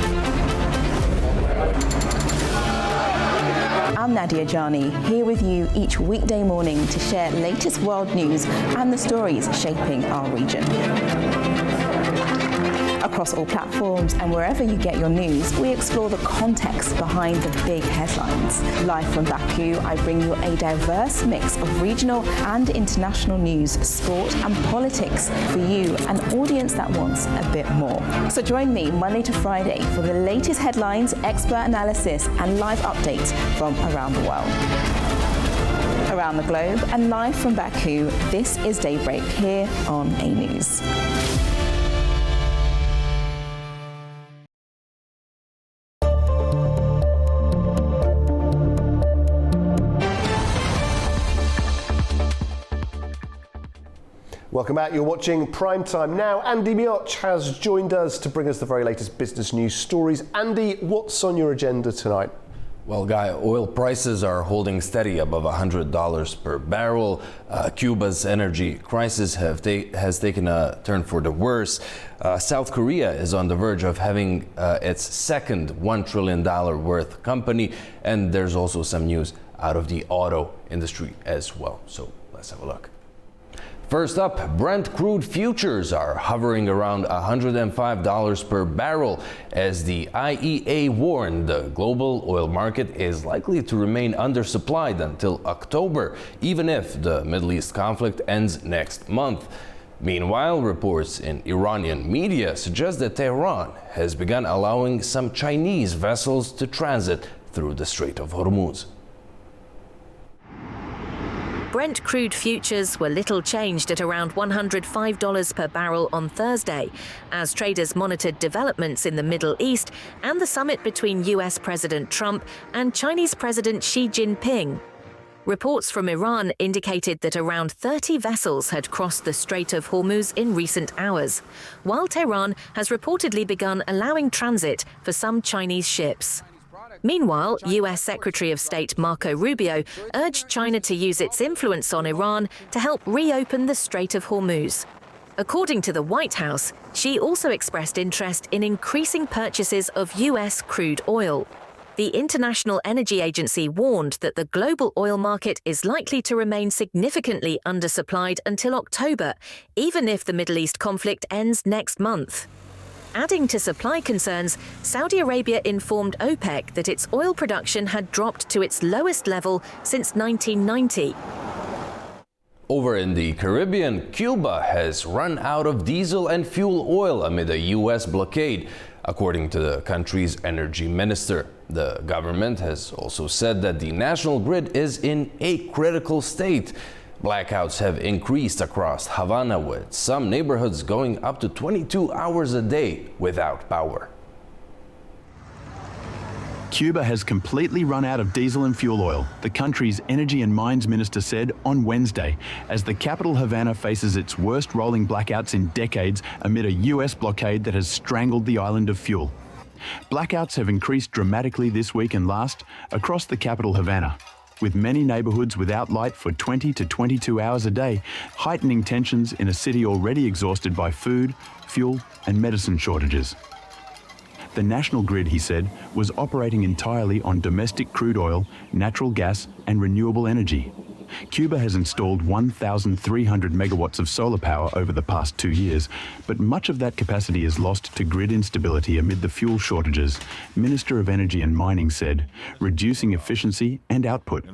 I'm Nadia Jani, here with you each weekday morning to share latest world news and the stories shaping our region. Across all platforms and wherever you get your news, we explore the context behind the big headlines. Live from Baku, I bring you a diverse mix of regional and international news, sport and politics for you, an audience that wants a bit more. So join me Monday to Friday for the latest headlines, expert analysis and live updates from around the world. Around the globe and live from Baku, this is Daybreak here on A News. Welcome back. You're watching Primetime now. Andy Mioch has joined us to bring us the very latest business news stories. Andy, what's on your agenda tonight? Well, Guy, oil prices are holding steady above $100 per barrel. Cuba's energy crisis has taken a turn for the worse. South Korea is on the verge of having its second $1 trillion worth company. And there's also some news out of the auto industry as well. So let's have a look. First up, Brent crude futures are hovering around $105 per barrel as the IEA warned the global oil market is likely to remain undersupplied until October, even if the Middle East conflict ends next month. Meanwhile, reports in Iranian media suggest that Tehran has begun allowing some Chinese vessels to transit through the Strait of Hormuz. Brent crude futures were little changed at around $105 per barrel on Thursday, as traders monitored developments in the Middle East and the summit between US President Trump and Chinese President Xi Jinping. Reports from Iran indicated that around 30 vessels had crossed the Strait of Hormuz in recent hours, while Tehran has reportedly begun allowing transit for some Chinese ships. Meanwhile, US Secretary of State Marco Rubio urged China to use its influence on Iran to help reopen the Strait of Hormuz. According to the White House, Xi also expressed interest in increasing purchases of US crude oil. The International Energy Agency warned that the global oil market is likely to remain significantly undersupplied until October, even if the Middle East conflict ends next month. Adding to supply concerns, Saudi Arabia informed OPEC that its oil production had dropped to its lowest level since 1990. Over in the Caribbean, Cuba has run out of diesel and fuel oil amid a U.S. blockade, according to the country's energy minister. The government has also said that the national grid is in a critical state. Blackouts have increased across Havana, with some neighborhoods going up to 22 hours a day without power. Cuba has completely run out of diesel and fuel oil, the country's energy and mines minister said on Wednesday, as the capital Havana faces its worst rolling blackouts in decades amid a US blockade that has strangled the island of fuel. Blackouts have increased dramatically this week and last across the capital Havana, with many neighborhoods without light for 20 to 22 hours a day, heightening tensions in a city already exhausted by food, fuel and medicine shortages. The national grid, he said, was operating entirely on domestic crude oil, natural gas and renewable energy. Cuba has installed 1,300 megawatts of solar power over the past 2 years, but much of that capacity is lost to grid instability amid the fuel shortages, Minister of Energy and Mining said, reducing efficiency and output.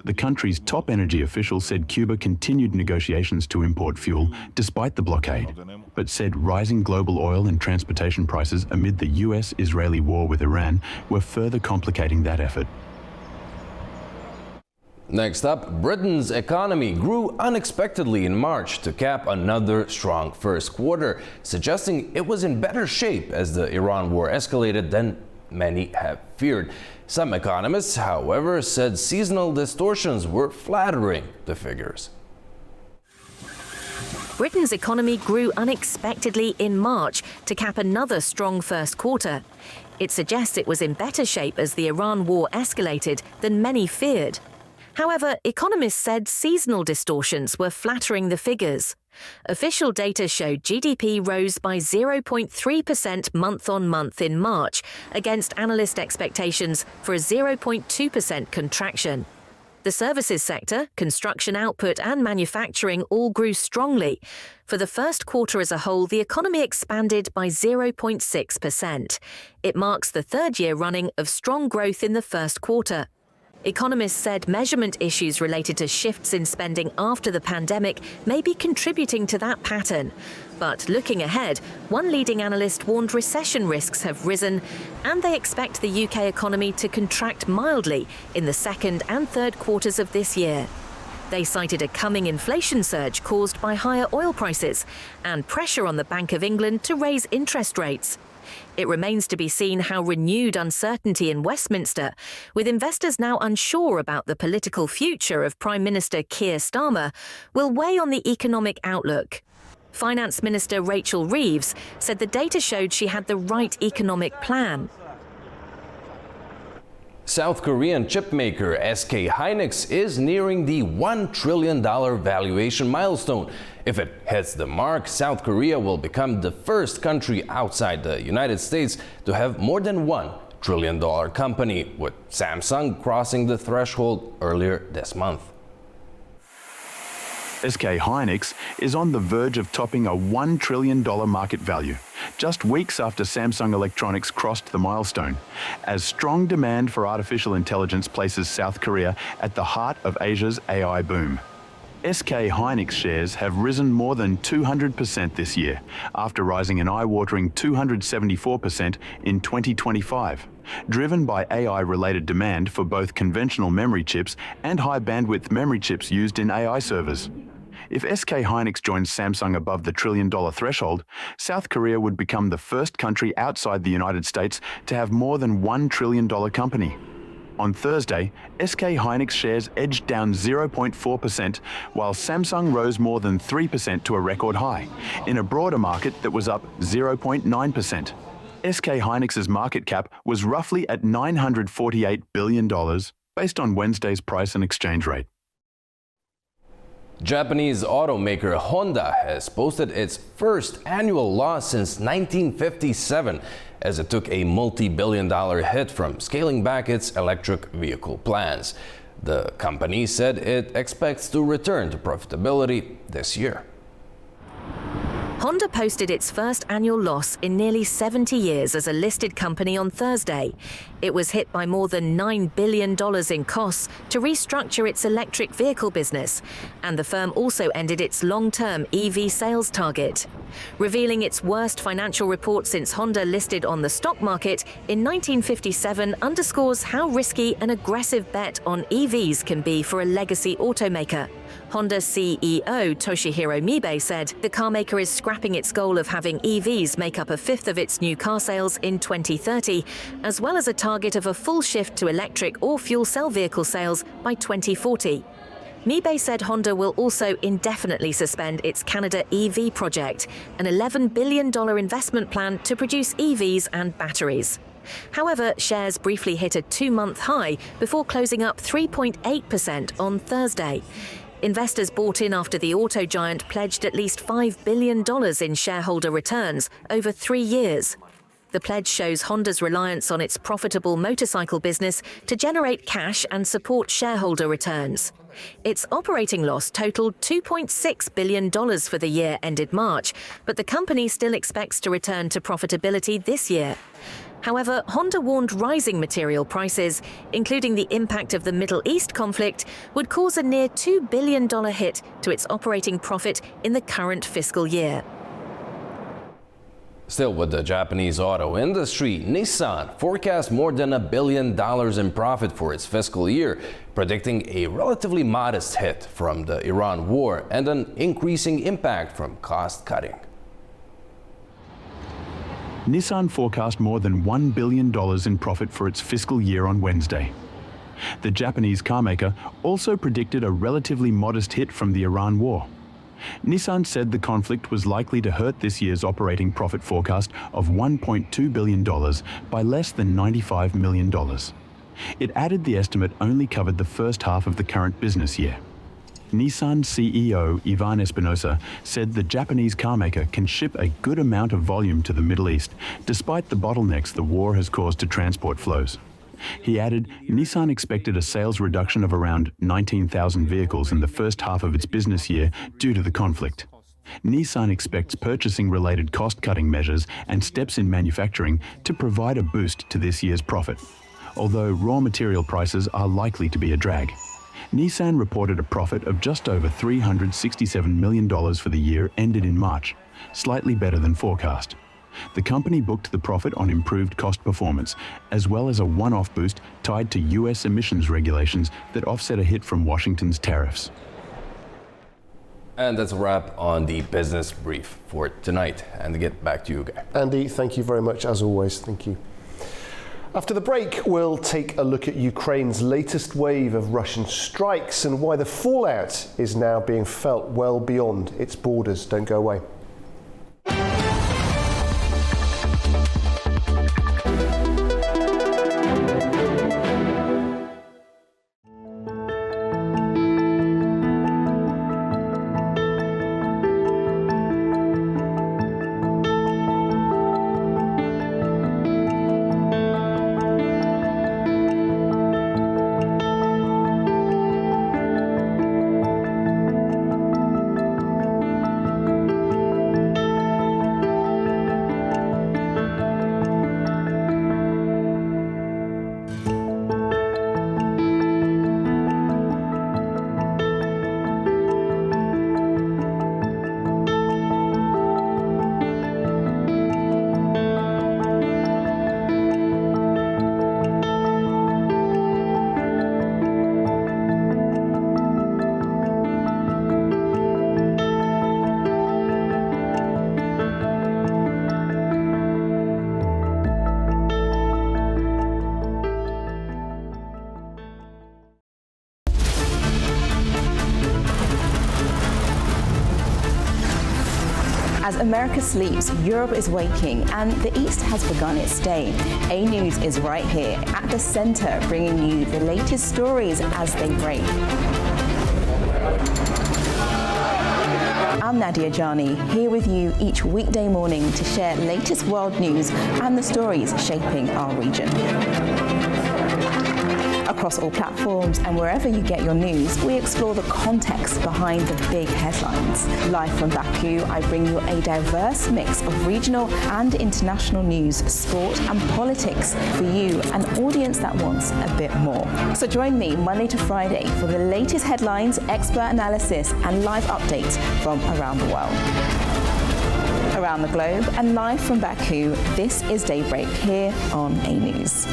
The country's top energy official said Cuba continued negotiations to import fuel despite the blockade, but said rising global oil and transportation prices amid the US-Israeli war with Iran were further complicating that effort. Next up, Britain's economy grew unexpectedly in March to cap another strong first quarter, suggesting it was in better shape as the Iran war escalated than many have feared. Some economists, however, said seasonal distortions were flattering the figures. Britain's economy grew unexpectedly in March to cap another strong first quarter. It suggests it was in better shape as the Iran war escalated than many feared. However, economists said seasonal distortions were flattering the figures. Official data showed GDP rose by 0.3% month-on-month in March, against analyst expectations for a 0.2% contraction. The services sector, construction output and manufacturing all grew strongly. For the first quarter as a whole, the economy expanded by 0.6%. It marks the third year running of strong growth in the first quarter. Economists said measurement issues related to shifts in spending after the pandemic may be contributing to that pattern. But looking ahead, one leading analyst warned recession risks have risen, and they expect the UK economy to contract mildly in the second and third quarters of this year. They cited a coming inflation surge caused by higher oil prices and pressure on the Bank of England to raise interest rates. It remains to be seen how renewed uncertainty in Westminster, with investors now unsure about the political future of Prime Minister Keir Starmer, will weigh on the economic outlook. Finance Minister Rachel Reeves said the data showed she had the right economic plan. South Korean chipmaker SK Hynix is nearing the $1 trillion valuation milestone. If it hits the mark, South Korea will become the first country outside the United States to have more than $1 trillion company, with Samsung crossing the threshold earlier this month. SK Hynix is on the verge of topping a $1 trillion market value, just weeks after Samsung Electronics crossed the milestone, as strong demand for artificial intelligence places South Korea at the heart of Asia's AI boom. SK Hynix shares have risen more than 200% this year, after rising an eye-watering 274% in 2025, driven by AI-related demand for both conventional memory chips and high-bandwidth memory chips used in AI servers. If SK Hynix joins Samsung above the $1 trillion threshold, South Korea would become the first country outside the United States to have more than $1 trillion company. On Thursday, SK Hynix shares edged down 0.4%, while Samsung rose more than 3% to a record high, in a broader market that was up 0.9%. SK Hynix's market cap was roughly at $948 billion, based on Wednesday's price and exchange rate. Japanese automaker Honda has posted its first annual loss since 1957, as it took a multi-billion-dollar hit from scaling back its electric vehicle plans. The company said it expects to return to profitability this year. Honda posted its first annual loss in nearly 70 years as a listed company on Thursday. It was hit by more than $9 billion in costs to restructure its electric vehicle business, and the firm also ended its long-term EV sales target. Revealing its worst financial report since Honda listed on the stock market in 1957 underscores how risky an aggressive bet on EVs can be for a legacy automaker. Honda CEO Toshihiro Mibe said the carmaker is scrapping its goal of having EVs make up a fifth of its new car sales in 2030, as well as a target of a full shift to electric or fuel cell vehicle sales by 2040. Mibe said Honda will also indefinitely suspend its Canada EV project, an $11 billion investment plan to produce EVs and batteries. However, shares briefly hit a 2-month high before closing up 3.8% on Thursday. Investors bought in after the auto giant pledged at least $5 billion in shareholder returns over 3 years. The pledge shows Honda's reliance on its profitable motorcycle business to generate cash and support shareholder returns. Its operating loss totaled $2.6 billion for the year ended March, but the company still expects to return to profitability this year. However, Honda warned rising material prices, including the impact of the Middle East conflict, would cause a near $2 billion hit to its operating profit in the current fiscal year. Still with the Japanese auto industry, Nissan forecasts more than $1 billion in profit for its fiscal year, predicting a relatively modest hit from the Iran war and an increasing impact from cost cutting. Nissan forecast more than $1 billion in profit for its fiscal year on Wednesday. The Japanese carmaker also predicted a relatively modest hit from the Iran war. Nissan said the conflict was likely to hurt this year's operating profit forecast of $1.2 billion by less than $95 million. It added the estimate only covered the first half of the current business year. Nissan CEO Ivan Espinosa said the Japanese carmaker can ship a good amount of volume to the Middle East, despite the bottlenecks the war has caused to transport flows. He added Nissan expected a sales reduction of around 19,000 vehicles in the first half of its business year due to the conflict. Nissan expects purchasing-related cost-cutting measures and steps in manufacturing to provide a boost to this year's profit, although raw material prices are likely to be a drag. Nissan reported a profit of just over $367 million for the year ended in March, slightly better than forecast. The company booked the profit on improved cost performance, as well as a one-off boost tied to US emissions regulations that offset a hit from Washington's tariffs. And that's a wrap on the business brief for tonight. And to get back to you, Guy. Andy, thank you very much, as always. Thank you. After the break, we'll take a look at Ukraine's latest wave of Russian strikes and why the fallout is now being felt well beyond its borders. Don't go away. As America sleeps, Europe is waking, and the East has begun its day. A News is right here at the center, bringing you the latest stories as they break. I'm Nadia Jani, here with you each weekday morning to share latest world news and the stories shaping our region. Across all platforms and wherever you get your news, we explore the context behind the big headlines. Live from Baku, I bring you a diverse mix of regional and international news, sport and politics for you, an audience that wants a bit more. So join me Monday to Friday for the latest headlines, expert analysis and live updates from around the world. Around the globe and live from Baku, this is Daybreak here on A News.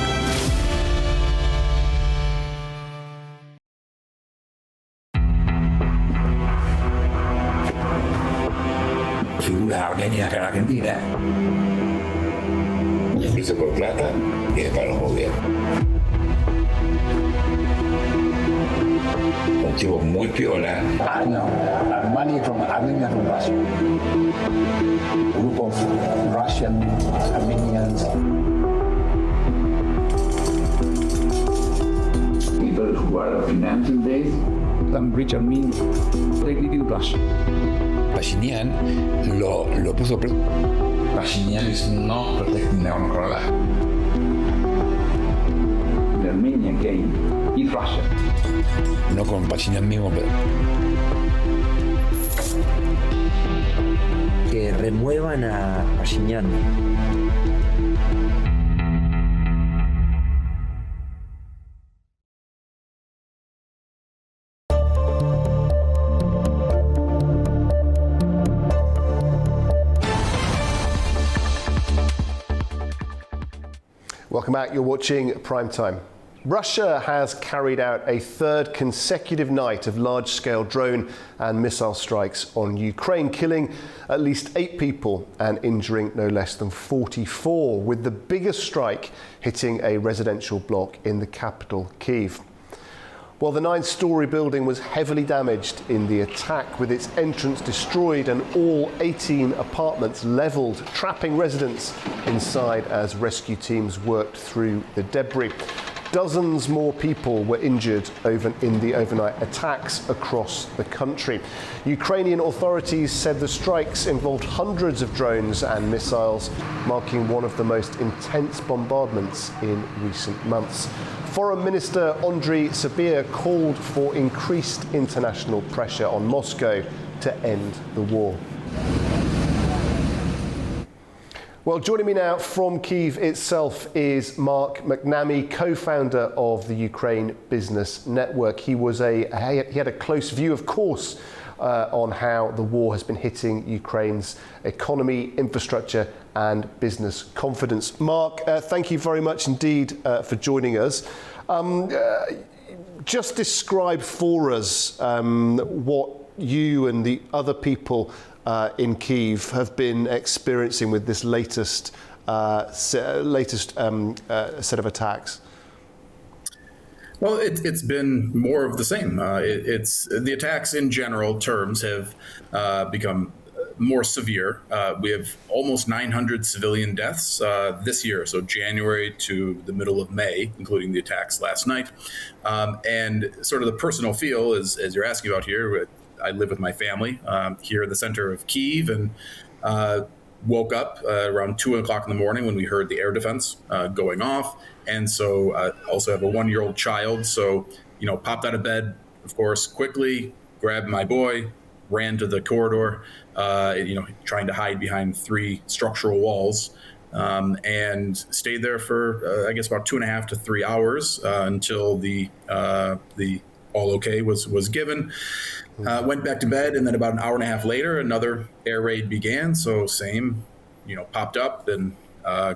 Figura ordeña que la Argentina. Y empieza por plata y es para los gobiernos. Un tipo muy piola. No, money from Armenia, from Russia. Group of Russian Armenians. People who are financial based, some rich Armenians, they live in Russia. Pashinyan lo puso. Pashinyan is not protecting neoliberal. The Armenian game is Russia. No con Pashinyan mismo, pero. Que remuevan a Pashinyan. Welcome back. You're watching Primetime. Russia has carried out a third consecutive night of large-scale drone and missile strikes on Ukraine, killing at least 8 people and injuring no less than 44, with the biggest strike hitting a residential block in the capital, Kyiv. Well, the 9-storey building was heavily damaged in the attack, with its entrance destroyed and all 18 apartments levelled, trapping residents inside as rescue teams worked through the debris. Dozens more people were injured in the overnight attacks across the country. Ukrainian authorities said the strikes involved hundreds of drones and missiles, marking one of the most intense bombardments in recent months. Foreign Minister Andriy Sybiha called for increased international pressure on Moscow to end the war. Well, joining me now from Kyiv itself is Mark McNamee, co-founder of the Ukraine Business Network. He had a close view, of course, on how the war has been hitting Ukraine's economy, infrastructure and business confidence. Mark, thank you very much indeed for joining us. Just describe for us what you and the other people in Kyiv have been experiencing with this latest set of attacks. Well, it's been more of the same. It's the attacks in general terms have become more severe. We have almost 900 civilian deaths this year, so January to the middle of May, including the attacks last night. And sort of the personal feel, as you're asking about here, I live with my family here in the center of Kyiv, and woke up around 2 o'clock in the morning when we heard the air defense going off. And so I also have a 1-year-old child. So, popped out of bed, of course, quickly, grabbed my boy, ran to the corridor, trying to hide behind 3 structural walls, and stayed there for, I guess, about 2.5 to 3 hours until the all okay was given. Went back to bed, and then about an hour and a half later, another air raid began. So same, popped up and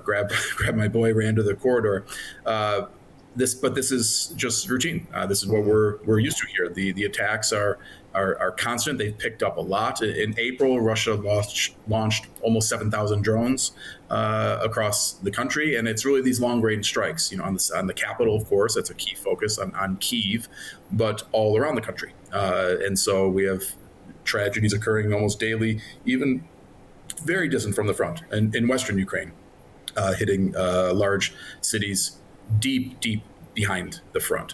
grabbed my boy, ran to the corridor. But this is just routine. This is what we're used to here. The attacks are constant. They've picked up a lot. In April, Russia launched almost 7,000 drones across the country, and it's really these long-range strikes. On the capital, of course, that's a key focus on Kyiv, but all around the country. And so we have tragedies occurring almost daily, even very distant from the front, and in Western Ukraine, hitting large cities deep behind the front.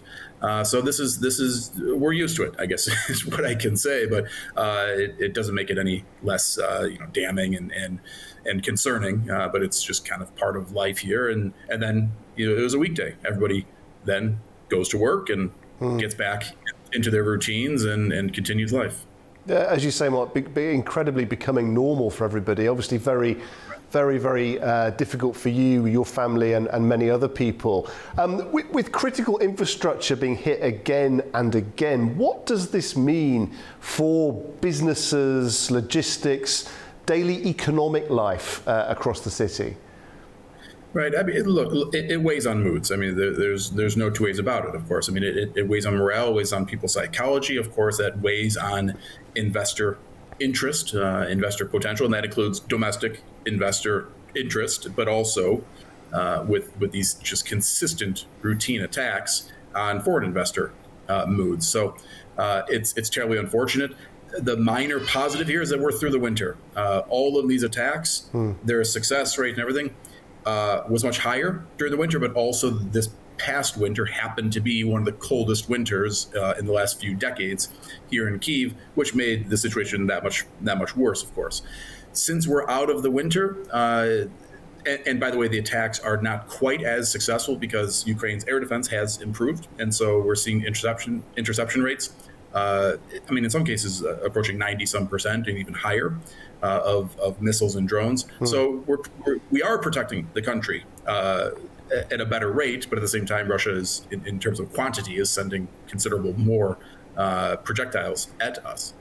So this is we're used to it, I guess, is what I can say. But it doesn't make it any less damning and concerning. But it's just kind of part of life here. And then it was a weekday. Everybody then goes to work and gets back into their routines and continues life. As you say, Mark, incredibly becoming normal for everybody. Obviously, very difficult for you, your family, and many other people. With critical infrastructure being hit again and again, what does this mean for businesses, logistics, daily economic life across the city? Right. I mean, look, it weighs on moods. I mean, there's no two ways about it, of course. I mean, it weighs on morale, weighs on people's psychology. Of course, that weighs on investor interest, investor potential, and that includes domestic investor interest, but also with these just consistent routine attacks on foreign investor moods. So it's terribly unfortunate. The minor positive here is that we're through the winter. All of these attacks, their success rate and everything was much higher during the winter, but also this past winter happened to be one of the coldest winters in the last few decades here in Kyiv, which made the situation that much worse, of course. Since we're out of the winter, and by the way, the attacks are not quite as successful because Ukraine's air defense has improved, and so we're seeing interception rates. I mean, in some cases, approaching 90-some% and even higher of missiles and drones. So we are protecting the country at a better rate, but at the same time, Russia is, in terms of quantity, is sending considerable more projectiles at us.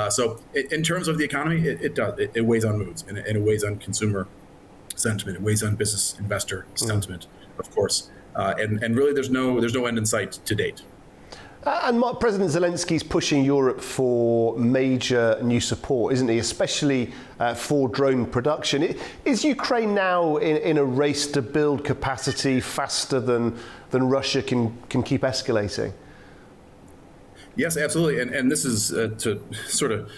So in terms of the economy, it weighs on moods, and it weighs on consumer sentiment. It weighs on business investor sentiment, of course. And really, there's no end in sight to date. And Mark, President Zelensky's pushing Europe for major new support, isn't he? Especially for drone production. Is Ukraine now in a race to build capacity faster than Russia can keep escalating? Yes, absolutely. And this is to sort of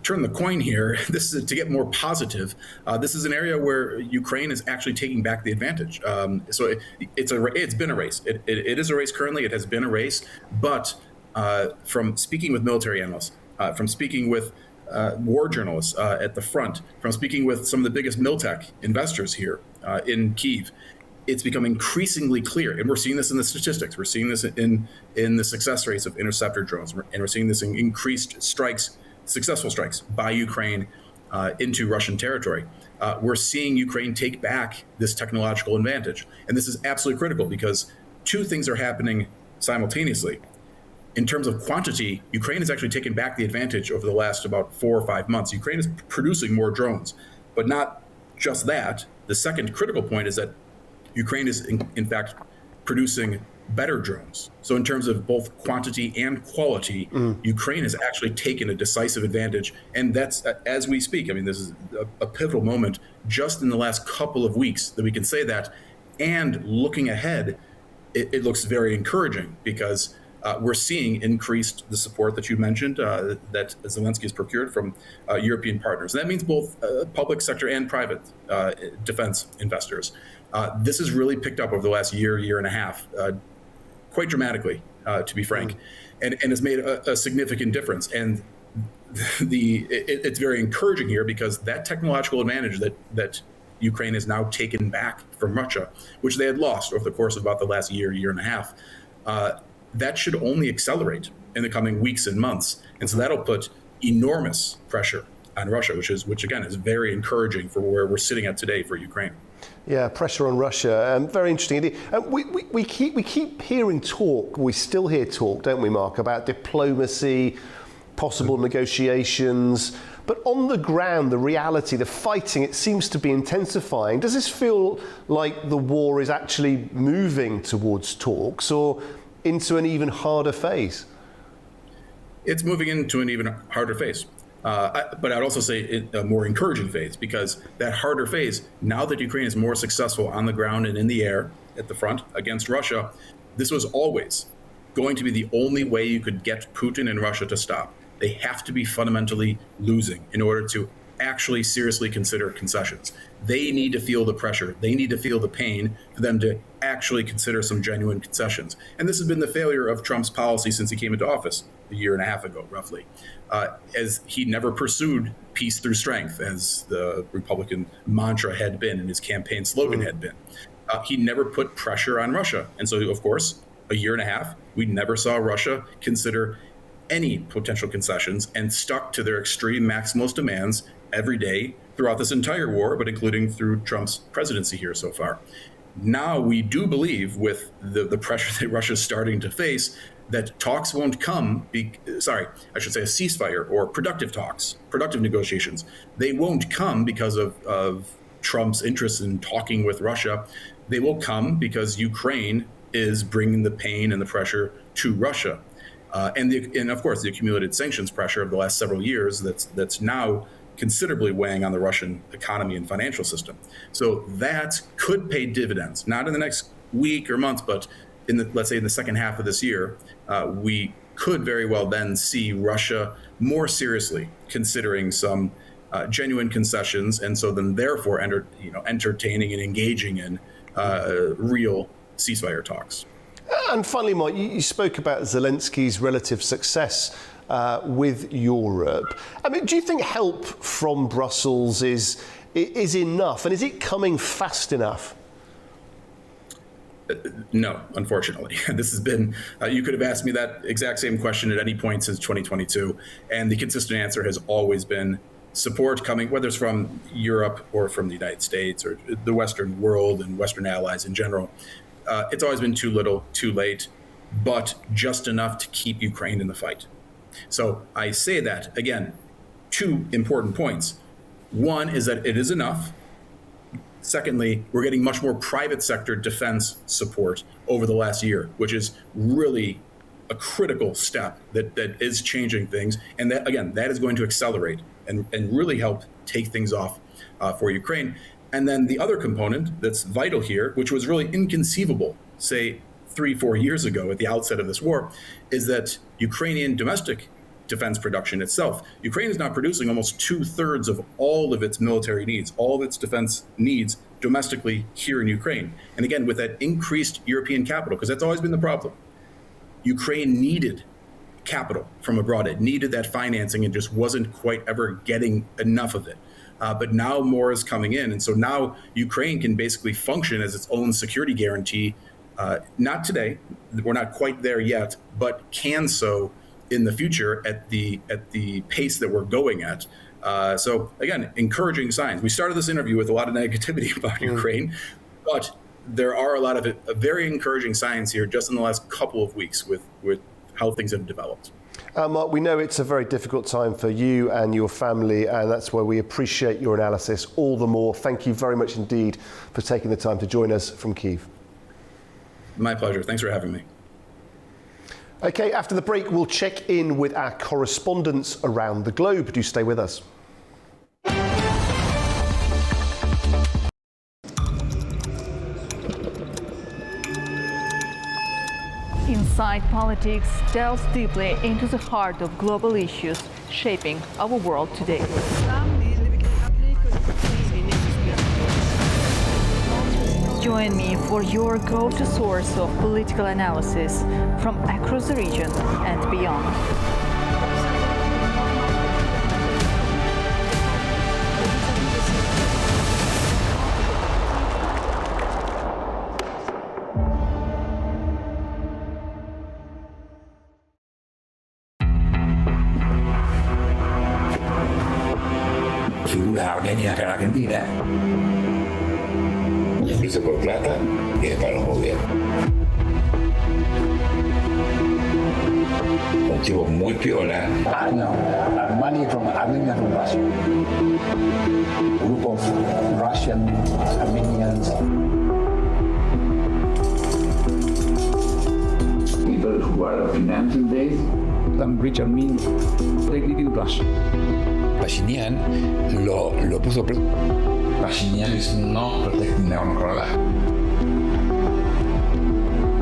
turn the coin here. This is to get more positive. This is an area where Ukraine is actually taking back the advantage. So it's been a race. It is a race currently. It has been a race. But from speaking with military analysts, from speaking with war journalists at the front, from speaking with some of the biggest Miltech investors here in Kyiv, it's become increasingly clear, and we're seeing this in the statistics. We're seeing this in the success rates of interceptor drones, and we're seeing this in increased strikes, successful strikes by Ukraine into Russian territory. We're seeing Ukraine take back this technological advantage, and this is absolutely critical because two things are happening simultaneously. In terms of quantity, Ukraine has actually taken back the advantage over the last about 4 or 5 months. Ukraine is producing more drones, but not just that. The second critical point is that Ukraine is, in fact, producing better drones. So in terms of both quantity and quality, Ukraine has actually taken a decisive advantage. And that's, as we speak, I mean, this is a pivotal moment just in the last couple of weeks that we can say that. And looking ahead, it looks very encouraging because we're seeing increased the support that you mentioned that Zelensky has procured from European partners. And that means both public sector and private defense investors. This has really picked up over the last year and a half, quite dramatically, to be frank, and has made a significant difference. And it's very encouraging here because that technological advantage that Ukraine has now taken back from Russia, which they had lost over the course of about the last year and a half, that should only accelerate in the coming weeks and months. And so that'll put enormous pressure on Russia, which again is very encouraging for where we're sitting at today for Ukraine. Yeah, pressure on Russia. Very interesting. We keep hearing talk. We still hear talk, don't we, Mark, about diplomacy, possible negotiations. But on the ground, the reality, the fighting, it seems to be intensifying. Does this feel like the war is actually moving towards talks or into an even harder phase? It's moving into an even harder phase. But I'd also say a more encouraging phase because that harder phase, now that Ukraine is more successful on the ground and in the air at the front against Russia, this was always going to be the only way you could get Putin and Russia to stop. They have to be fundamentally losing in order to actually seriously consider concessions. They need to feel the pressure. They need to feel the pain for them to actually consider some genuine concessions. And this has been the failure of Trump's policy since he came into office a year and a half ago, roughly, as he never pursued peace through strength, as the Republican mantra had been and his campaign slogan had been. He never put pressure on Russia. And so, of course, a year and a half, we never saw Russia consider any potential concessions and stuck to their extreme maximalist demands every day throughout this entire war, but including through Trump's presidency here so far. Now we do believe, with the pressure that Russia is starting to face, that talks won't come, a ceasefire or productive talks, productive negotiations. They won't come because of Trump's interest in talking with Russia. They will come because Ukraine is bringing the pain and the pressure to Russia. And of course, the accumulated sanctions pressure of the last several years that's now considerably weighing on the Russian economy and financial system. So that could pay dividends, not in the next week or month, but let's say in the second half of this year. We could very well then see Russia more seriously considering some genuine concessions, and so then therefore entertaining and engaging in real ceasefire talks. And finally, Mike, you spoke about Zelensky's relative success with Europe. I mean, do you think help from Brussels is enough, and is it coming fast enough? No, unfortunately. This has been, you could have asked me that exact same question at any point since 2022, and the consistent answer has always been support coming, whether it's from Europe or from the United States or the Western world and Western allies in general. It's always been too little, too late, but just enough to keep Ukraine in the fight. So I say that, again, two important points. One is that it is enough. Secondly, we're getting much more private sector defense support over the last year, which is really a critical step that is changing things. And that, again, that is going to accelerate and really help take things off for Ukraine. And then the other component that's vital here, which was really inconceivable, say 3-4 years ago at the outset of this war, is that Ukrainian domestic defense production itself. Ukraine is now producing almost 2/3 of all of its military needs, all of its defense needs domestically here in Ukraine. And again, with that increased European capital, because that's always been the problem. Ukraine needed capital from abroad. It needed that financing and just wasn't quite ever getting enough of it. But now more is coming in. And so now Ukraine can basically function as its own security guarantee. Not today, we're not quite there yet, but can so in the future at the pace that we're going at. So again, encouraging signs. We started this interview with a lot of negativity about Ukraine, but there are a lot of very encouraging signs here just in the last couple of weeks with how things have developed. Mark, we know it's a very difficult time for you and your family, and that's why we appreciate your analysis all the more. Thank you very much indeed for taking the time to join us from Kyiv. My pleasure. Thanks for having me. Okay, after the break, we'll check in with our correspondents around the globe. Do stay with us. Inside Politics delves deeply into the heart of global issues shaping our world today. Join me for your go-to source of political analysis from across the region and beyond. Figura venía a la Argentina. Lo hice por plata y es para los gobiernos. Un tipo muy piola. No, money from Armenia from Russia. Group of Russian Armenians. People who are financial based, some rich Armenians, they live in Russia. Pashinyan lo puso preso. Pashinyan is not protecting neoliberal.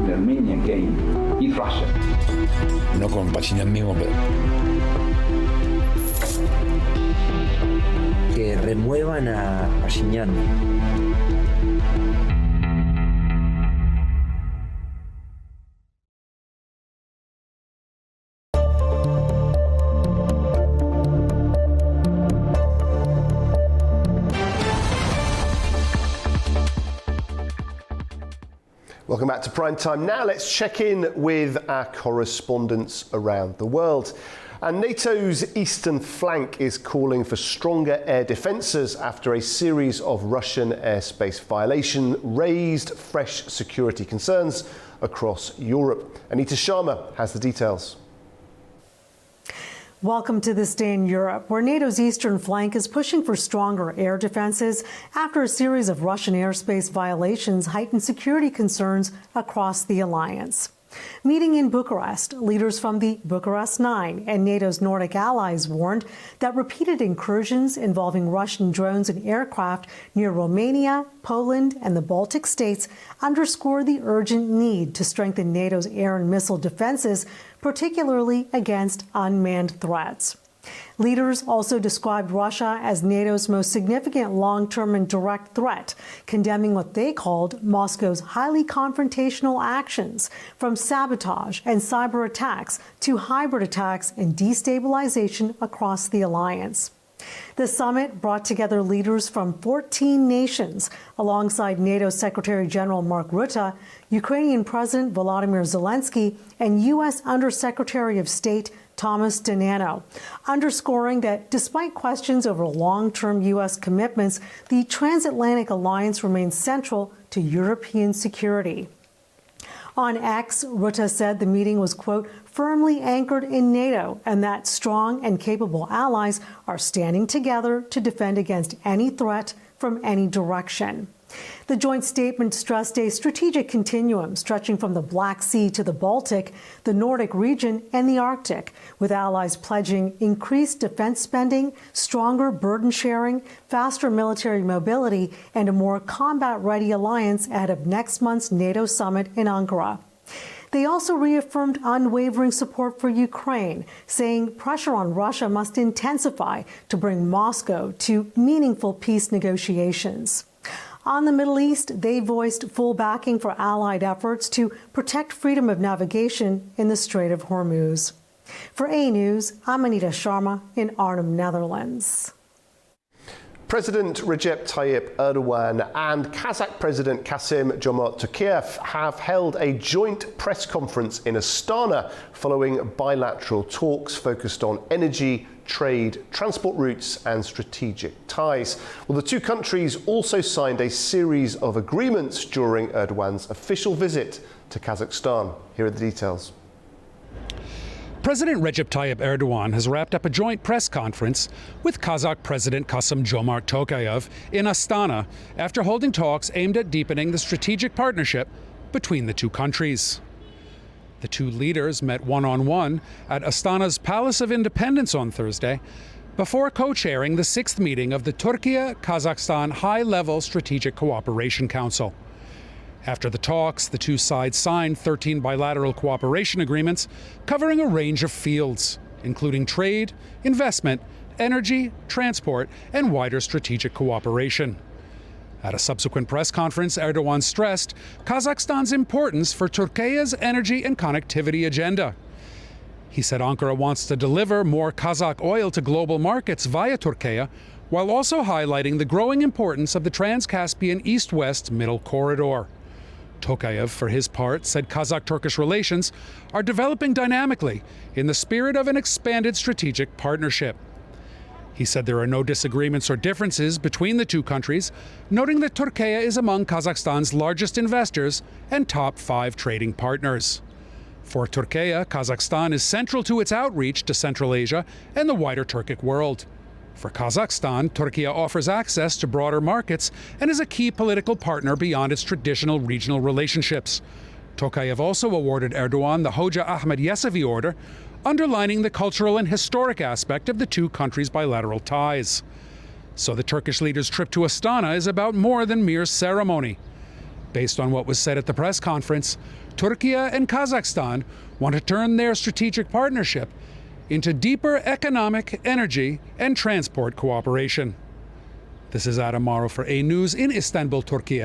The Armenian game is Russia. No con Pashinyan mismo, pero... Que remuevan a Pashinyan. Welcome back to Primetime. Now let's check in with our correspondents around the world. And NATO's eastern flank is calling for stronger air defences after a series of Russian airspace violations raised fresh security concerns across Europe. Anita Sharma has the details. Welcome to This Day in Europe, where NATO's eastern flank is pushing for stronger air defenses after a series of Russian airspace violations heightened security concerns across the alliance. Meeting in Bucharest, leaders from the Bucharest 9 and NATO's Nordic allies warned that repeated incursions involving Russian drones and aircraft near Romania, Poland, and the Baltic states underscore the urgent need to strengthen NATO's air and missile defenses, particularly against unmanned threats. Leaders also described Russia as NATO's most significant long-term and direct threat, condemning what they called Moscow's highly confrontational actions, from sabotage and cyber attacks to hybrid attacks and destabilization across the alliance. The summit brought together leaders from 14 nations alongside NATO Secretary General Mark Rutte, Ukrainian President Volodymyr Zelensky, and U.S. Undersecretary of State Thomas Donano, underscoring that despite questions over long-term U.S. commitments, the transatlantic alliance remains central to European security. On X, Rutte said the meeting was, quote, firmly anchored in NATO and that strong and capable allies are standing together to defend against any threat from any direction. The joint statement stressed a strategic continuum stretching from the Black Sea to the Baltic, the Nordic region, and the Arctic, with allies pledging increased defense spending, stronger burden sharing, faster military mobility, and a more combat-ready alliance ahead of next month's NATO summit in Ankara. They also reaffirmed unwavering support for Ukraine, saying pressure on Russia must intensify to bring Moscow to meaningful peace negotiations. On the Middle East, they voiced full backing for allied efforts to protect freedom of navigation in the Strait of Hormuz. For A News, I'm Anita Sharma in Arnhem, Netherlands. President Recep Tayyip Erdogan and Kazakh President Kassym-Jomart Tokayev have held a joint press conference in Astana following bilateral talks focused on energy, trade, transport routes and strategic ties. Well, the two countries also signed a series of agreements during Erdogan's official visit to Kazakhstan. Here are the details. President Recep Tayyip Erdogan has wrapped up a joint press conference with Kazakh President Kassym-Jomart Tokayev in Astana after holding talks aimed at deepening the strategic partnership between the two countries. The two leaders met one-on-one at Astana's Palace of Independence on Thursday before co-chairing the sixth meeting of the Turkey-Kazakhstan High-Level Strategic Cooperation Council. After the talks, the two sides signed 13 bilateral cooperation agreements covering a range of fields, including trade, investment, energy, transport, and wider strategic cooperation. At a subsequent press conference, Erdogan stressed Kazakhstan's importance for Turkey's energy and connectivity agenda. He said Ankara wants to deliver more Kazakh oil to global markets via Turkey, while also highlighting the growing importance of the Trans-Caspian East-West Middle Corridor. Tokayev, for his part, said Kazakh-Turkish relations are developing dynamically in the spirit of an expanded strategic partnership. He said there are no disagreements or differences between the two countries, noting that Turkey is among Kazakhstan's largest investors and top 5 trading partners. For Turkey, Kazakhstan is central to its outreach to Central Asia and the wider Turkic world. For Kazakhstan, Turkey offers access to broader markets and is a key political partner beyond its traditional regional relationships. Tokayev also awarded Erdogan the Hoja Ahmed Yesevi Order, underlining the cultural and historic aspect of the two countries' bilateral ties. So the Turkish leader's trip to Astana is about more than mere ceremony. Based on what was said at the press conference, Turkey and Kazakhstan want to turn their strategic partnership into deeper economic, energy, and transport cooperation. This is Adam Morrow for A News in Istanbul, Turkey.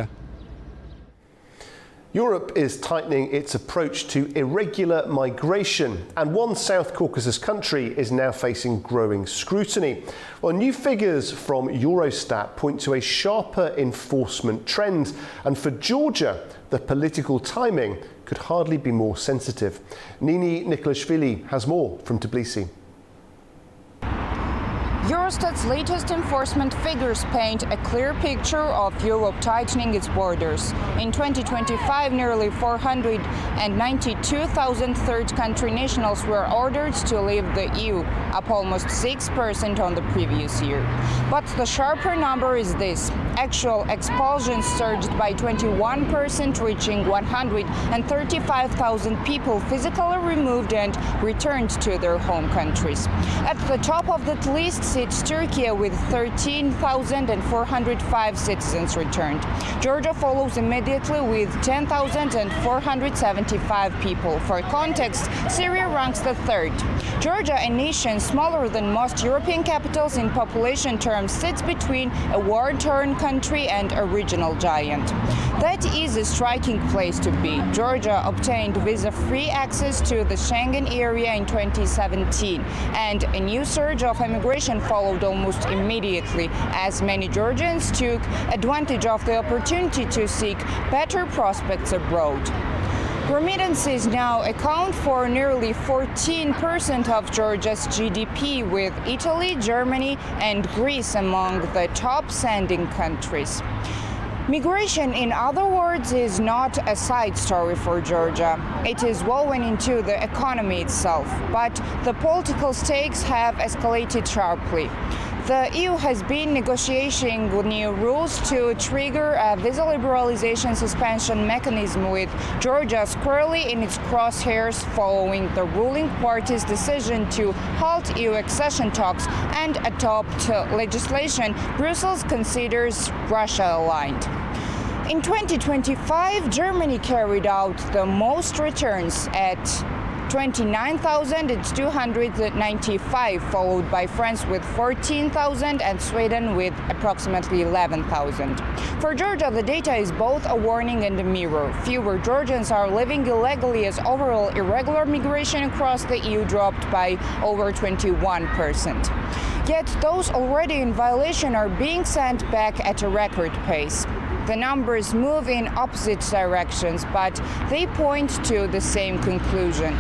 Europe is tightening its approach to irregular migration, and one South Caucasus country is now facing growing scrutiny. Well, new figures from Eurostat point to a sharper enforcement trend, and for Georgia, the political timing could hardly be more sensitive. Nini Nikolashvili has more from Tbilisi. Eurostat's latest enforcement figures paint a clear picture of Europe tightening its borders. In 2025, nearly 492,000 third country nationals were ordered to leave the EU, up almost 6% on the previous year. But the sharper number is this. Actual expulsions surged by 21%, reaching 135,000 people physically removed and returned to their home countries. At the top of that list sits Turkey with 13,405 citizens returned. Georgia follows immediately with 10,475 people. For context, Syria ranks the third. Georgia, a nation smaller than most European capitals in population terms, sits between a war-torn country and a regional giant. That is a striking place to be. Georgia obtained visa-free access to the Schengen area in 2017, and a new surge of immigration followed almost immediately, as many Georgians took advantage of the opportunity to seek better prospects abroad. Remittances now account for nearly 14% of Georgia's GDP, with Italy, Germany, and Greece among the top sending countries. Migration, in other words, is not a side story for Georgia. It is woven into the economy itself, but the political stakes have escalated sharply. The EU has been negotiating new rules to trigger a visa liberalization suspension mechanism, with Georgia squarely in its crosshairs following the ruling party's decision to halt EU accession talks and adopt legislation Brussels considers Russia-aligned. In 2025, Germany carried out the most returns at 29,295, followed by France with 14,000 and Sweden with approximately 11,000. For Georgia, the data is both a warning and a mirror. Fewer Georgians are living illegally, as overall irregular migration across the EU dropped by over 21%. Yet those already in violation are being sent back at a record pace. The numbers move in opposite directions, but they point to the same conclusion.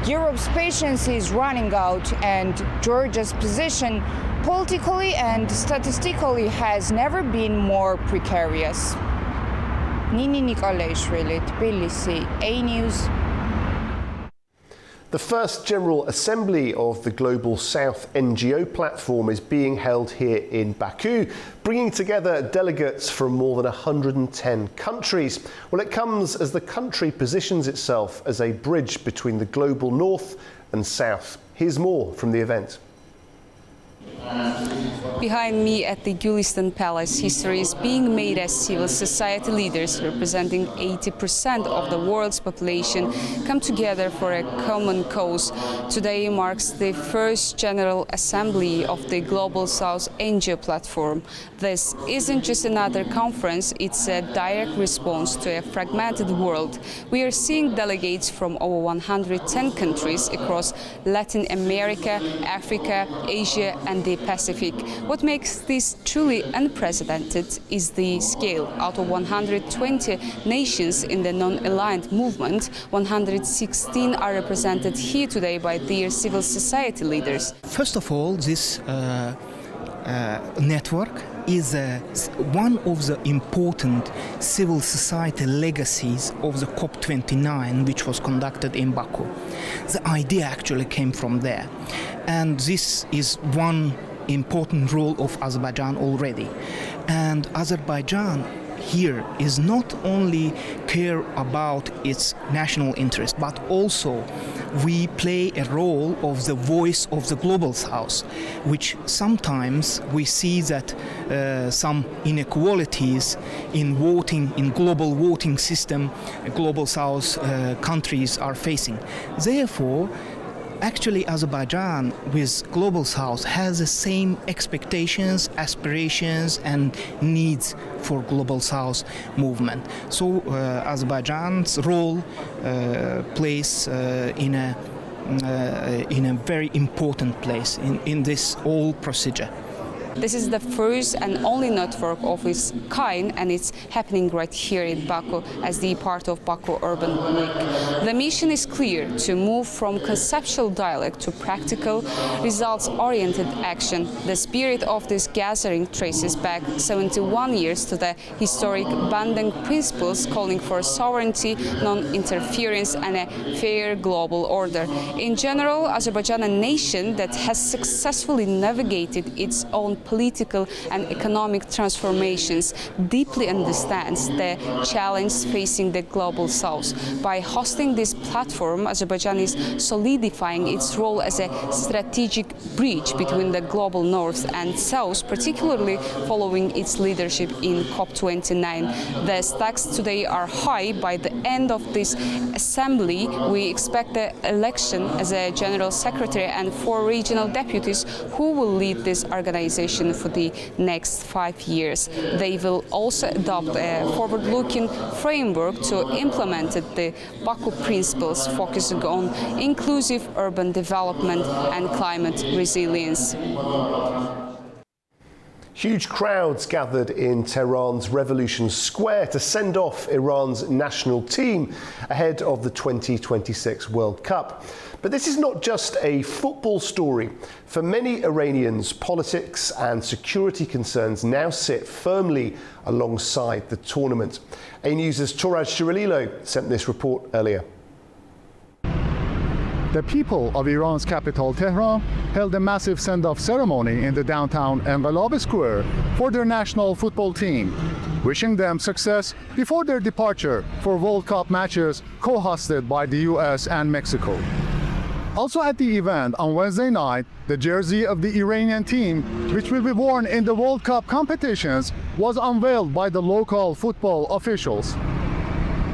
Europe's patience is running out, and Georgia's position politically and statistically has never been more precarious. Nini Nikolashvili, Tbilisi, A-News. The first General Assembly of the Global South NGO platform is being held here in Baku, bringing together delegates from more than 110 countries. Well, it comes as the country positions itself as a bridge between the global north and south. Here's more from the event. Behind me at the Gülistan Palace, history is being made as civil society leaders representing 80% of the world's population come together for a common cause. Today marks the first General Assembly of the Global South NGO platform. This isn't just another conference, it's a direct response to a fragmented world. We are seeing delegates from over 110 countries across Latin America, Africa, Asia, and the Pacific. What makes this truly unprecedented is the scale. Out of 120 nations in the non-aligned movement, 116 are represented here today by their civil society leaders. First of all, this network is one of the important civil society legacies of the COP29, which was conducted in Baku. The idea actually came from there. And this is one important role of Azerbaijan already. And Azerbaijan here is not only care about its national interest, but also we play a role of the voice of the global south, which sometimes we see that some inequalities in voting, in global voting system, global south countries are facing. Therefore, actually, Azerbaijan with Global South has the same expectations, aspirations, and needs for Global South movement. So Azerbaijan's role plays in a very important place in this whole procedure. This is the first and only network of its kind, and it's happening right here in Baku as the part of Baku Urban Week. The mission is clear: to move from conceptual dialogue to practical, results-oriented action. The spirit of this gathering traces back 71 years to the historic Bandung principles calling for sovereignty, non-interference and a fair global order. In general, Azerbaijan, a nation that has successfully navigated its own political and economic transformations, deeply understands the challenge facing the global south. By hosting this platform, Azerbaijan is solidifying its role as a strategic bridge between the global north and south, particularly following its leadership in COP29. The stakes today are high. By the end of this assembly, we expect the election as a general secretary and 4 regional deputies who will lead this organization for the next 5 years. They will also adopt a forward-looking framework to implement the Baku principles, focusing on inclusive urban development and climate resilience. Huge crowds gathered in Tehran's Revolution Square to send off Iran's national team ahead of the 2026 World Cup. But this is not just a football story. For many Iranians, politics and security concerns now sit firmly alongside the tournament. A News' Toraj Shirililo sent this report earlier. The people of Iran's capital, Tehran, held a massive send-off ceremony in the downtown Enqilab Square for their national football team, wishing them success before their departure for World Cup matches co-hosted by the US and Mexico. Also at the event on Wednesday night, the jersey of the Iranian team, which will be worn in the World Cup competitions, was unveiled by the local football officials.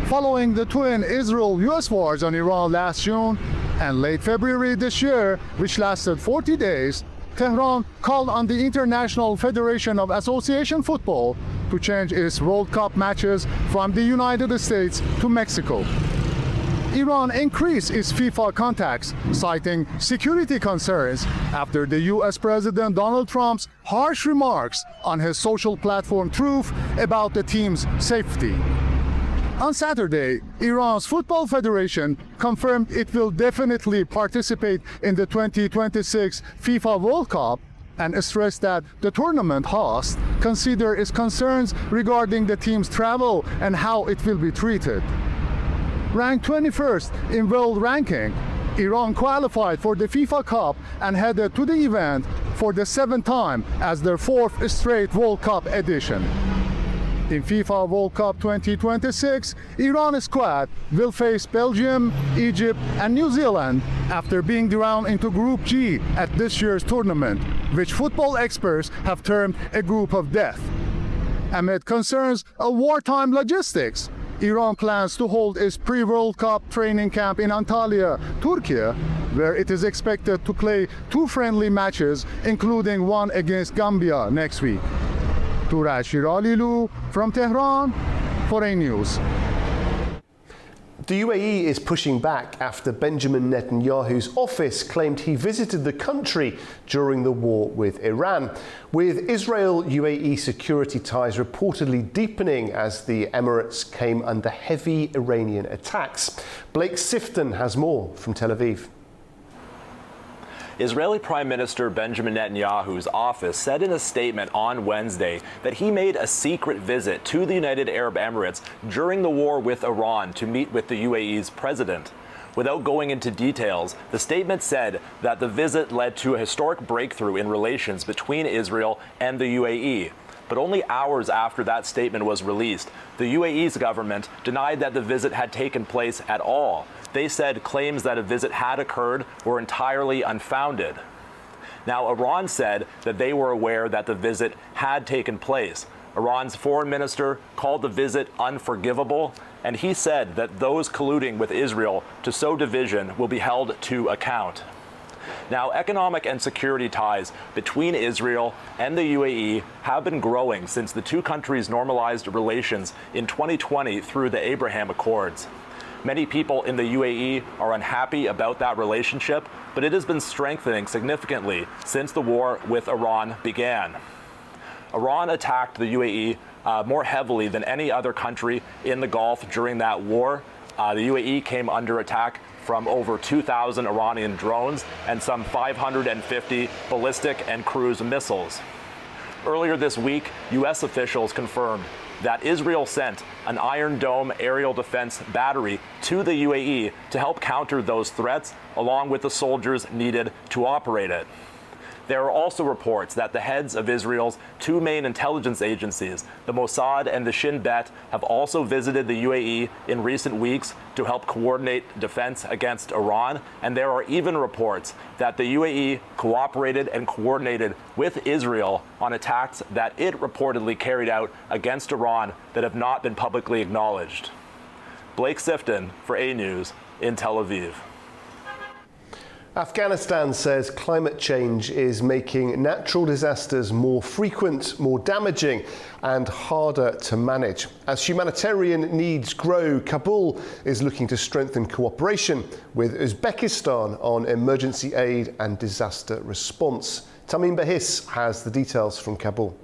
Following the twin Israel-US wars on Iran last June and late February this year, which lasted 40 days, Tehran called on the International Federation of Association Football to change its World Cup matches from the United States to Mexico. Iran increased its FIFA contacts, citing security concerns after the US President Donald Trump's harsh remarks on his social platform Truth about the team's safety. On Saturday, Iran's Football Federation confirmed it will definitely participate in the 2026 FIFA World Cup and stressed that the tournament host consider its concerns regarding the team's travel and how it will be treated. Ranked 21st in world ranking, Iran qualified for the FIFA Cup and headed to the event for the 7th time as their 4th straight World Cup edition. In FIFA World Cup 2026, Iran's squad will face Belgium, Egypt and New Zealand after being drawn into Group G at this year's tournament, which football experts have termed a group of death. Amid concerns of wartime logistics, Iran plans to hold its pre-World Cup training camp in Antalya, Turkey, where it is expected to play 2 friendly matches, including one against Gambia next week. Toraj Shirililo from Tehran for A News. The UAE is pushing back after Benjamin Netanyahu's office claimed he visited the country during the war with Iran, with Israel-UAE security ties reportedly deepening as the Emirates came under heavy Iranian attacks. Blake Sifton has more from Tel Aviv. Israeli Prime Minister Benjamin Netanyahu's office said in a statement on Wednesday that he made a secret visit to the United Arab Emirates during the war with Iran to meet with the UAE's president. Without going into details, the statement said that the visit led to a historic breakthrough in relations between Israel and the UAE. But only hours after that statement was released, the UAE's government denied that the visit had taken place at all. They said claims that a visit had occurred were entirely unfounded. Now, Iran said that they were aware that the visit had taken place. Iran's foreign minister called the visit unforgivable, and he said that those colluding with Israel to sow division will be held to account. Now, economic and security ties between Israel and the UAE have been growing since the two countries normalized relations in 2020 through the Abraham Accords. Many people in the UAE are unhappy about that relationship, but it has been strengthening significantly since the war with Iran began. Iran attacked the UAE more heavily than any other country in the Gulf during that war. The UAE came under attack from over 2,000 Iranian drones and some 550 ballistic and cruise missiles. Earlier this week, U.S. officials confirmed that Israel sent an Iron Dome aerial defense battery to the UAE to help counter those threats, along with the soldiers needed to operate it. There are also reports that the heads of Israel's two main intelligence agencies, the Mossad and the Shin Bet, have also visited the UAE in recent weeks to help coordinate defense against Iran. And there are even reports that the UAE cooperated and coordinated with Israel on attacks that it reportedly carried out against Iran that have not been publicly acknowledged. Blake Sifton for A News in Tel Aviv. Afghanistan says climate change is making natural disasters more frequent, more damaging and harder to manage. As humanitarian needs grow, Kabul is looking to strengthen cooperation with Uzbekistan on emergency aid and disaster response. Tamim Bahis has the details from Kabul.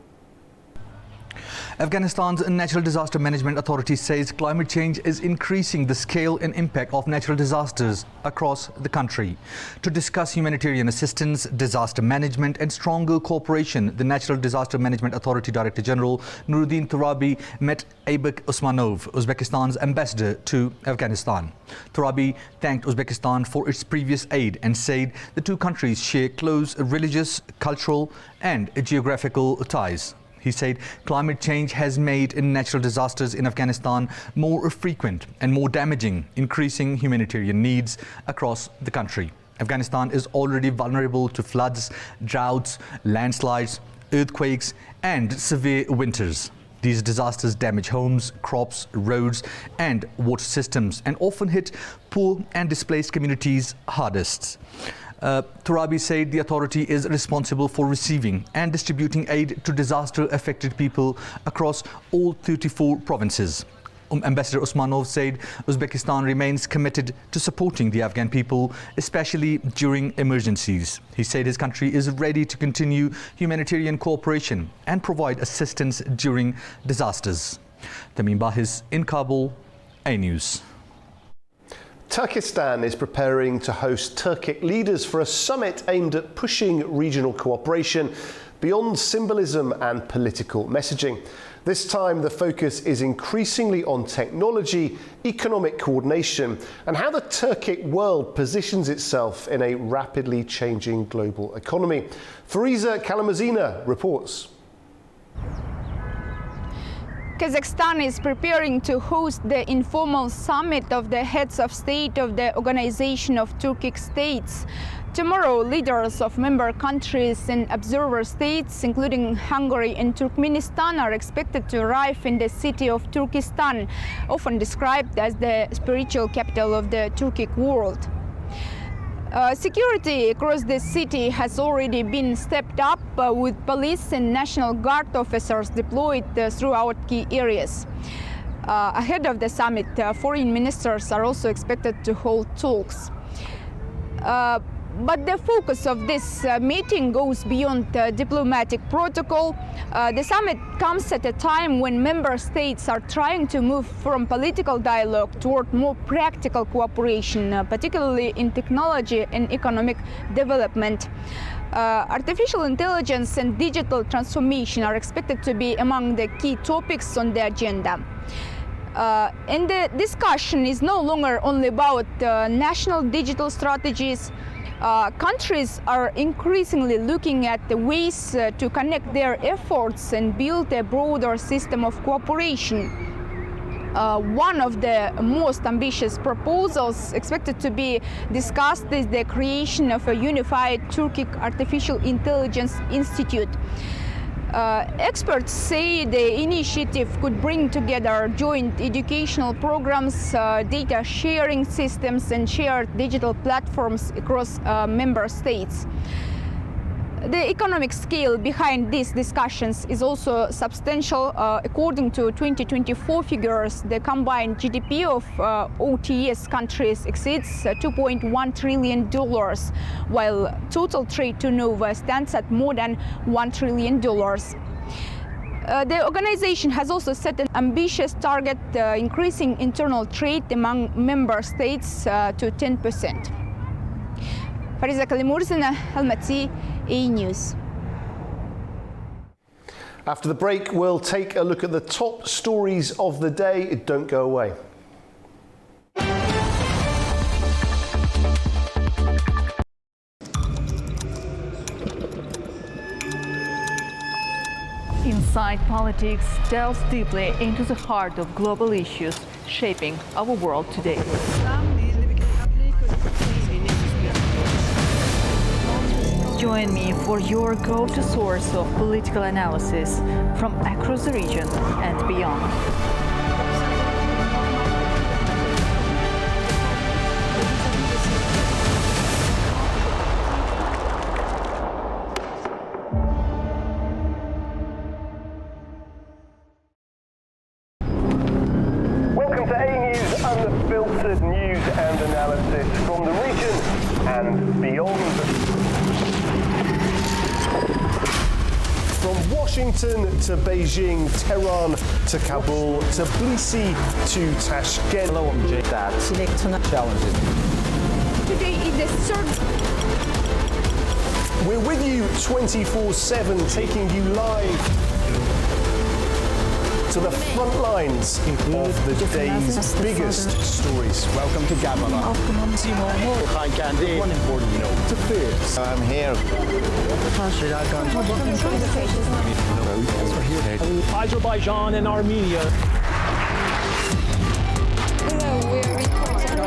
Afghanistan's Natural Disaster Management Authority says climate change is increasing the scale and impact of natural disasters across the country. To discuss humanitarian assistance, disaster management and stronger cooperation, the Natural Disaster Management Authority Director General Nuruddin Turabi met Aybek Osmanov, Uzbekistan's ambassador to Afghanistan. Turabi thanked Uzbekistan for its previous aid and said the two countries share close religious, cultural and geographical ties. He said climate change has made natural disasters in Afghanistan more frequent and more damaging, increasing humanitarian needs across the country. Afghanistan is already vulnerable to floods, droughts, landslides, earthquakes, and severe winters. These disasters damage homes, crops, roads, and water systems and often hit poor and displaced communities hardest. Turabi said the authority is responsible for receiving and distributing aid to disaster-affected people across all 34 provinces. Ambassador Osmanov said Uzbekistan remains committed to supporting the Afghan people, especially during emergencies. He said his country is ready to continue humanitarian cooperation and provide assistance during disasters. Tamim Bahis in Kabul, A News. Turkestan is preparing to host Turkic leaders for a summit aimed at pushing regional cooperation beyond symbolism and political messaging. This time, the focus is increasingly on technology, economic coordination, and how the Turkic world positions itself in a rapidly changing global economy. Fariza Kalamazina reports. Kazakhstan is preparing to host the informal summit of the heads of state of the Organization of Turkic States. Tomorrow, leaders of member countries and observer states, including Hungary and Turkmenistan, are expected to arrive in the city of Turkestan, often described as the spiritual capital of the Turkic world. Security across the city has already been stepped up with police and National Guard officers deployed throughout key areas. Ahead of the summit, foreign ministers are also expected to hold talks. But the focus of this meeting goes beyond diplomatic protocol. The summit comes at a time when member states are trying to move from political dialogue toward more practical cooperation, particularly in technology and economic development. Artificial intelligence and digital transformation are expected to be among the key topics on the agenda. And the discussion is no longer only about national digital strategies. Countries are increasingly looking at the ways to connect their efforts and build a broader system of cooperation. One of the most ambitious proposals expected to be discussed is the creation of a unified Turkic Artificial Intelligence Institute. Experts say the initiative could bring together joint educational programs, data sharing systems, and shared digital platforms across member states. The economic scale behind these discussions is also substantial. According to 2024 figures, the combined GDP of OTS countries exceeds $2.1 trillion, while total trade turnover stands at more than $1 trillion. The organization has also set an ambitious target, increasing internal trade among member states to 10%. Fariza Kalimurzina, Almaty, E! News. After the break, we'll take a look at the top stories of the day. Don't go away. Inside Politics delves deeply into the heart of global issues shaping our world today. Join me for your go-to source of political analysis from across the region and beyond. Welcome to A! News, unfiltered news and analysis from the region and beyond. From Washington to Beijing, Tehran to Kabul, to Tbilisi to Tashkent. Hello, I'm Jay. Challenges. Today is the third. We're with you 24/7, taking you live to the front lines of the day's biggest stories. Welcome to Gabala. One important note to Fierce. I'm here. Azerbaijan and Armenia. Hello, we're recording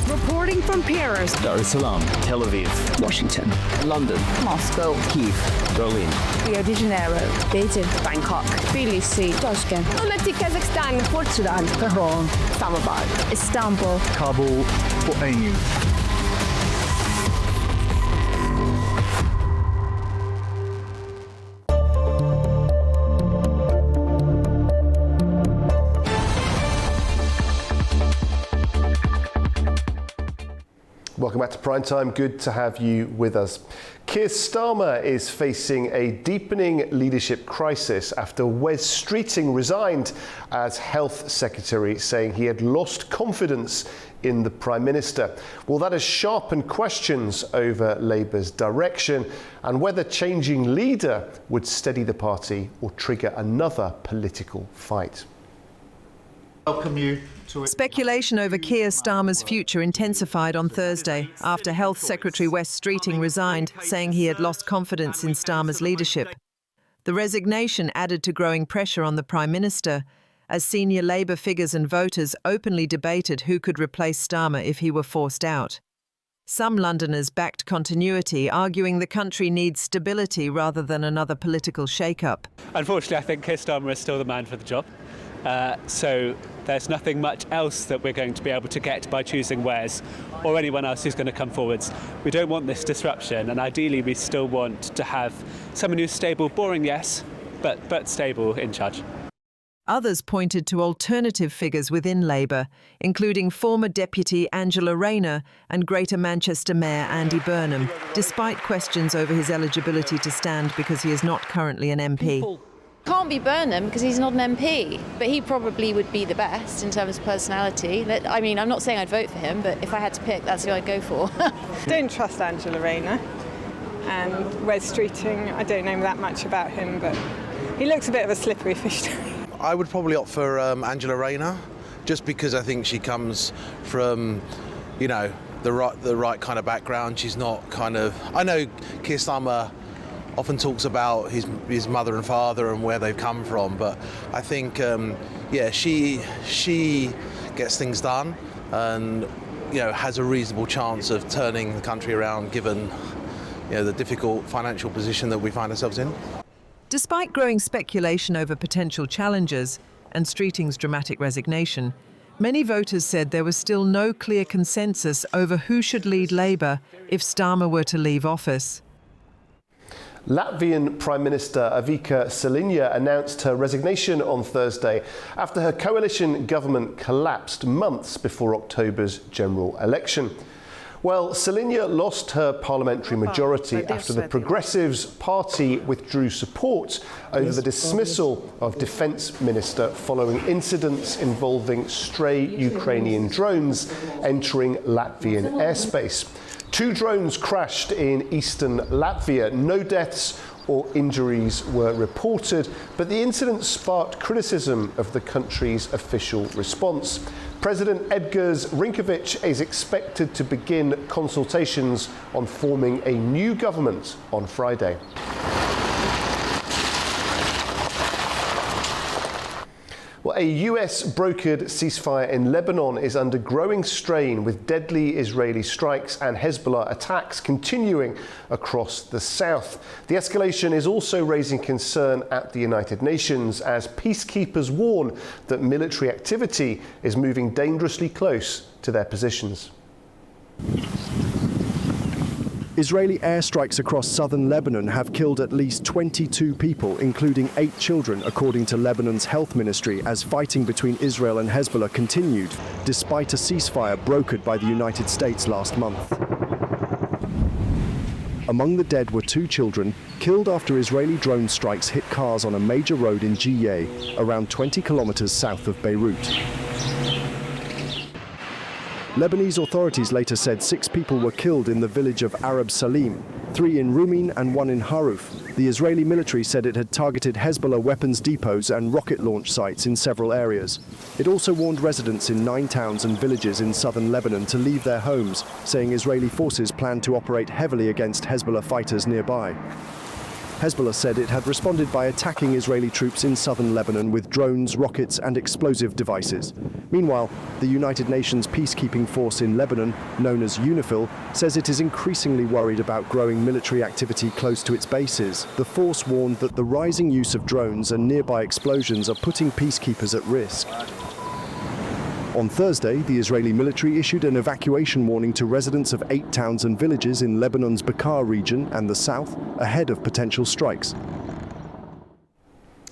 Reporting from Paris, Dar es Salaam, Tel Aviv, Washington, London, Moscow, Kyiv, Berlin, Rio de Janeiro, Beijing, Bangkok, Tbilisi, Tashkent, Almaty, Kazakhstan, Port Sudan, Tehran, Islamabad, Istanbul, Kabul for A! News. Welcome back to Primetime. Good to have you with us. Keir Starmer is facing a deepening leadership crisis after Wes Streeting resigned as Health Secretary, saying he had lost confidence in the Prime Minister. Well, that has sharpened questions over Labour's direction and whether changing leader would steady the party or trigger another political fight. Welcome you. Speculation over Keir Starmer's future intensified on Thursday after Health Secretary Wes Streeting resigned, saying he had lost confidence in Starmer's leadership. The resignation added to growing pressure on the Prime Minister, as senior Labour figures and voters openly debated who could replace Starmer if he were forced out. Some Londoners backed continuity, arguing the country needs stability rather than another political shake-up. Unfortunately, I think Keir Starmer is still the man for the job. So there's nothing much else that we're going to be able to get by choosing Wes or anyone else who's going to come forwards. We don't want this disruption, and ideally we still want to have someone who's stable, boring, yes, but stable in charge. Others pointed to alternative figures within Labour, including former Deputy Angela Rayner and Greater Manchester Mayor Andy Burnham, despite questions over his eligibility to stand because he is not currently an MP. Can't be Burnham because he's not an MP, but he probably would be the best in terms of personality. I mean, I'm not saying I'd vote for him, but if I had to pick, that's who I'd go for. Don't trust Angela Rayner. And Wes Streeting, I don't know that much about him, but he looks a bit of a slippery fish to me. I would probably opt for Angela Rayner, just because I think she comes from, you know, the right kind of background. She's not kind of... I know Keir Starmer often talks about his mother and father and where they've come from, but I think, yeah, she gets things done, and has a reasonable chance of turning the country around, given the difficult financial position that we find ourselves in. Despite growing speculation over potential challenges and Streeting's dramatic resignation, many voters said there was still no clear consensus over who should lead Labour if Starmer were to leave office. Latvian Prime Minister Ieva Siliņa announced her resignation on Thursday after her coalition government collapsed months before October's general election. Well, Siliņa lost her parliamentary majority after the Progressives party withdrew support over the dismissal of Defence Minister following incidents involving stray Ukrainian drones entering Latvian airspace. 2 drones crashed in eastern Latvia. No deaths or injuries were reported, but the incident sparked criticism of the country's official response. President Edgars Rinkēvičs is expected to begin consultations on forming a new government on Friday. Well, a US-brokered ceasefire in Lebanon is under growing strain, with deadly Israeli strikes and Hezbollah attacks continuing across the south. The escalation is also raising concern at the United Nations as peacekeepers warn that military activity is moving dangerously close to their positions. Israeli airstrikes across southern Lebanon have killed at least 22 people, including 8 children, according to Lebanon's health ministry, as fighting between Israel and Hezbollah continued, despite a ceasefire brokered by the United States last month. Among the dead were 2 children, killed after Israeli drone strikes hit cars on a major road in Jiyeh, around 20 kilometers south of Beirut. Lebanese authorities later said 6 people were killed in the village of Arab Salim, 3 in Rumin and 1 in Haruf. The Israeli military said it had targeted Hezbollah weapons depots and rocket launch sites in several areas. It also warned residents in 9 towns and villages in southern Lebanon to leave their homes, saying Israeli forces planned to operate heavily against Hezbollah fighters nearby. Hezbollah said it had responded by attacking Israeli troops in southern Lebanon with drones, rockets and explosive devices. Meanwhile, the United Nations peacekeeping force in Lebanon, known as UNIFIL, says it is increasingly worried about growing military activity close to its bases. The force warned that the rising use of drones and nearby explosions are putting peacekeepers at risk. On Thursday, the Israeli military issued an evacuation warning to residents of 8 towns and villages in Lebanon's Bekaa region and the south, ahead of potential strikes.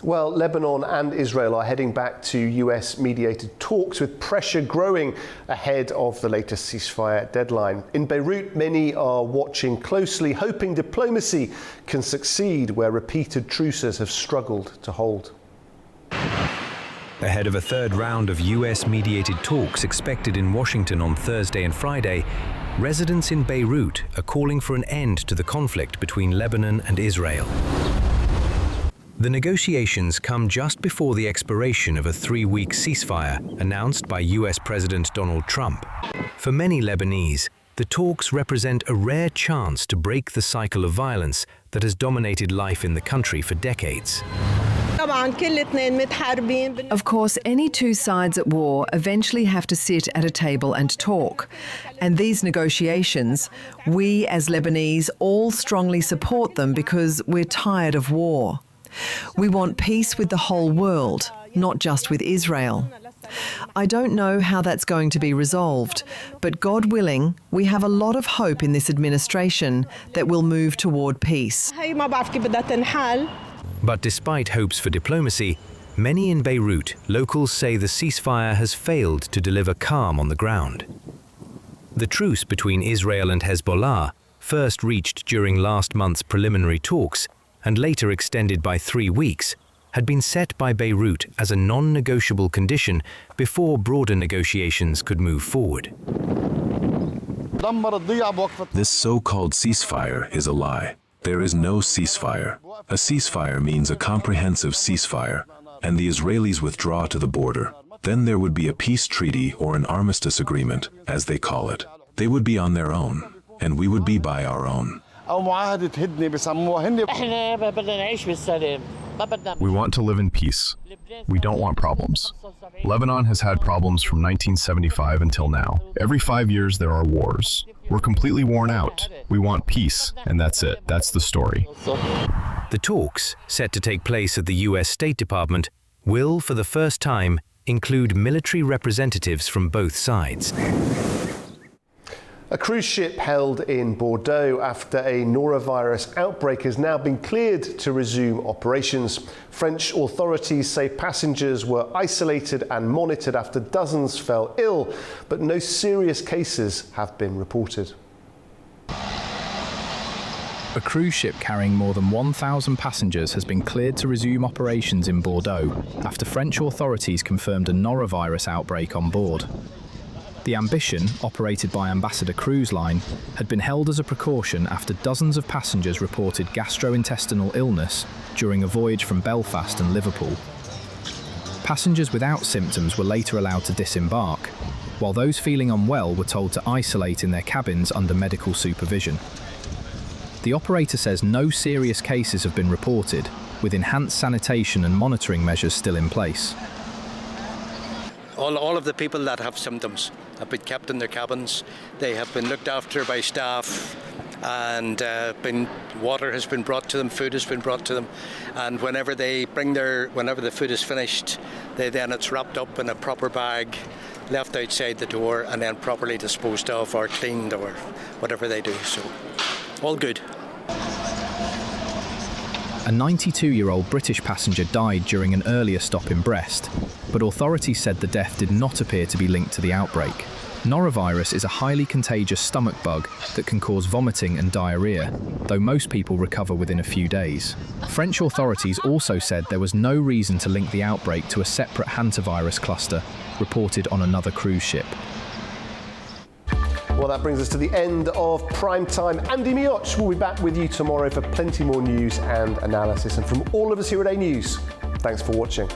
Well, Lebanon and Israel are heading back to US-mediated talks, with pressure growing ahead of the latest ceasefire deadline. In Beirut, many are watching closely, hoping diplomacy can succeed where repeated truces have struggled to hold. Ahead of a third round of US-mediated talks expected in Washington on Thursday and Friday, residents in Beirut are calling for an end to the conflict between Lebanon and Israel. The negotiations come just before the expiration of a 3-week ceasefire announced by US President Donald Trump. For many Lebanese, the talks represent a rare chance to break the cycle of violence that has dominated life in the country for decades. Of course, any 2 sides at war eventually have to sit at a table and talk. And these negotiations, we as Lebanese all strongly support them because we're tired of war. We want peace with the whole world, not just with Israel. I don't know how that's going to be resolved, but God willing, we have a lot of hope in this administration that we'll move toward peace. But despite hopes for diplomacy, many in Beirut, locals say the ceasefire has failed to deliver calm on the ground. The truce between Israel and Hezbollah, first reached during last month's preliminary talks and later extended by 3 weeks, had been set by Beirut as a non-negotiable condition before broader negotiations could move forward. This so-called ceasefire is a lie. There is no ceasefire. A ceasefire means a comprehensive ceasefire, and the Israelis withdraw to the border. Then there would be a peace treaty or an armistice agreement, as they call it. They would be on their own, and we would be by our own. We want to live in peace. We don't want problems. Lebanon has had problems from 1975 until now. Every 5 years there are wars. We're completely worn out. We want peace, and that's it. That's the story. The talks, set to take place at the US State Department, will, for the first time, include military representatives from both sides. A cruise ship held in Bordeaux after a norovirus outbreak has now been cleared to resume operations. French authorities say passengers were isolated and monitored after dozens fell ill, but no serious cases have been reported. A cruise ship carrying more than 1,000 passengers has been cleared to resume operations in Bordeaux after French authorities confirmed a norovirus outbreak on board. The Ambition, operated by Ambassador Cruise Line, had been held as a precaution after dozens of passengers reported gastrointestinal illness during a voyage from Belfast and Liverpool. Passengers without symptoms were later allowed to disembark, while those feeling unwell were told to isolate in their cabins under medical supervision. The operator says no serious cases have been reported, with enhanced sanitation and monitoring measures still in place. All of the people that have symptoms have been kept in their cabins. They have been looked after by staff, and water has been brought to them, food has been brought to them, and whenever the food is finished, it's wrapped up in a proper bag, left outside the door, and then properly disposed of or cleaned or whatever they do. So, all good. A 92-year-old British passenger died during an earlier stop in Brest, but authorities said the death did not appear to be linked to the outbreak. Norovirus is a highly contagious stomach bug that can cause vomiting and diarrhea, though most people recover within a few days. French authorities also said there was no reason to link the outbreak to a separate hantavirus cluster reported on another cruise ship. Well, that brings us to the end of Primetime. Andy Mioch will be back with you tomorrow for plenty more news and analysis. And from all of us here at A News, thanks for watching.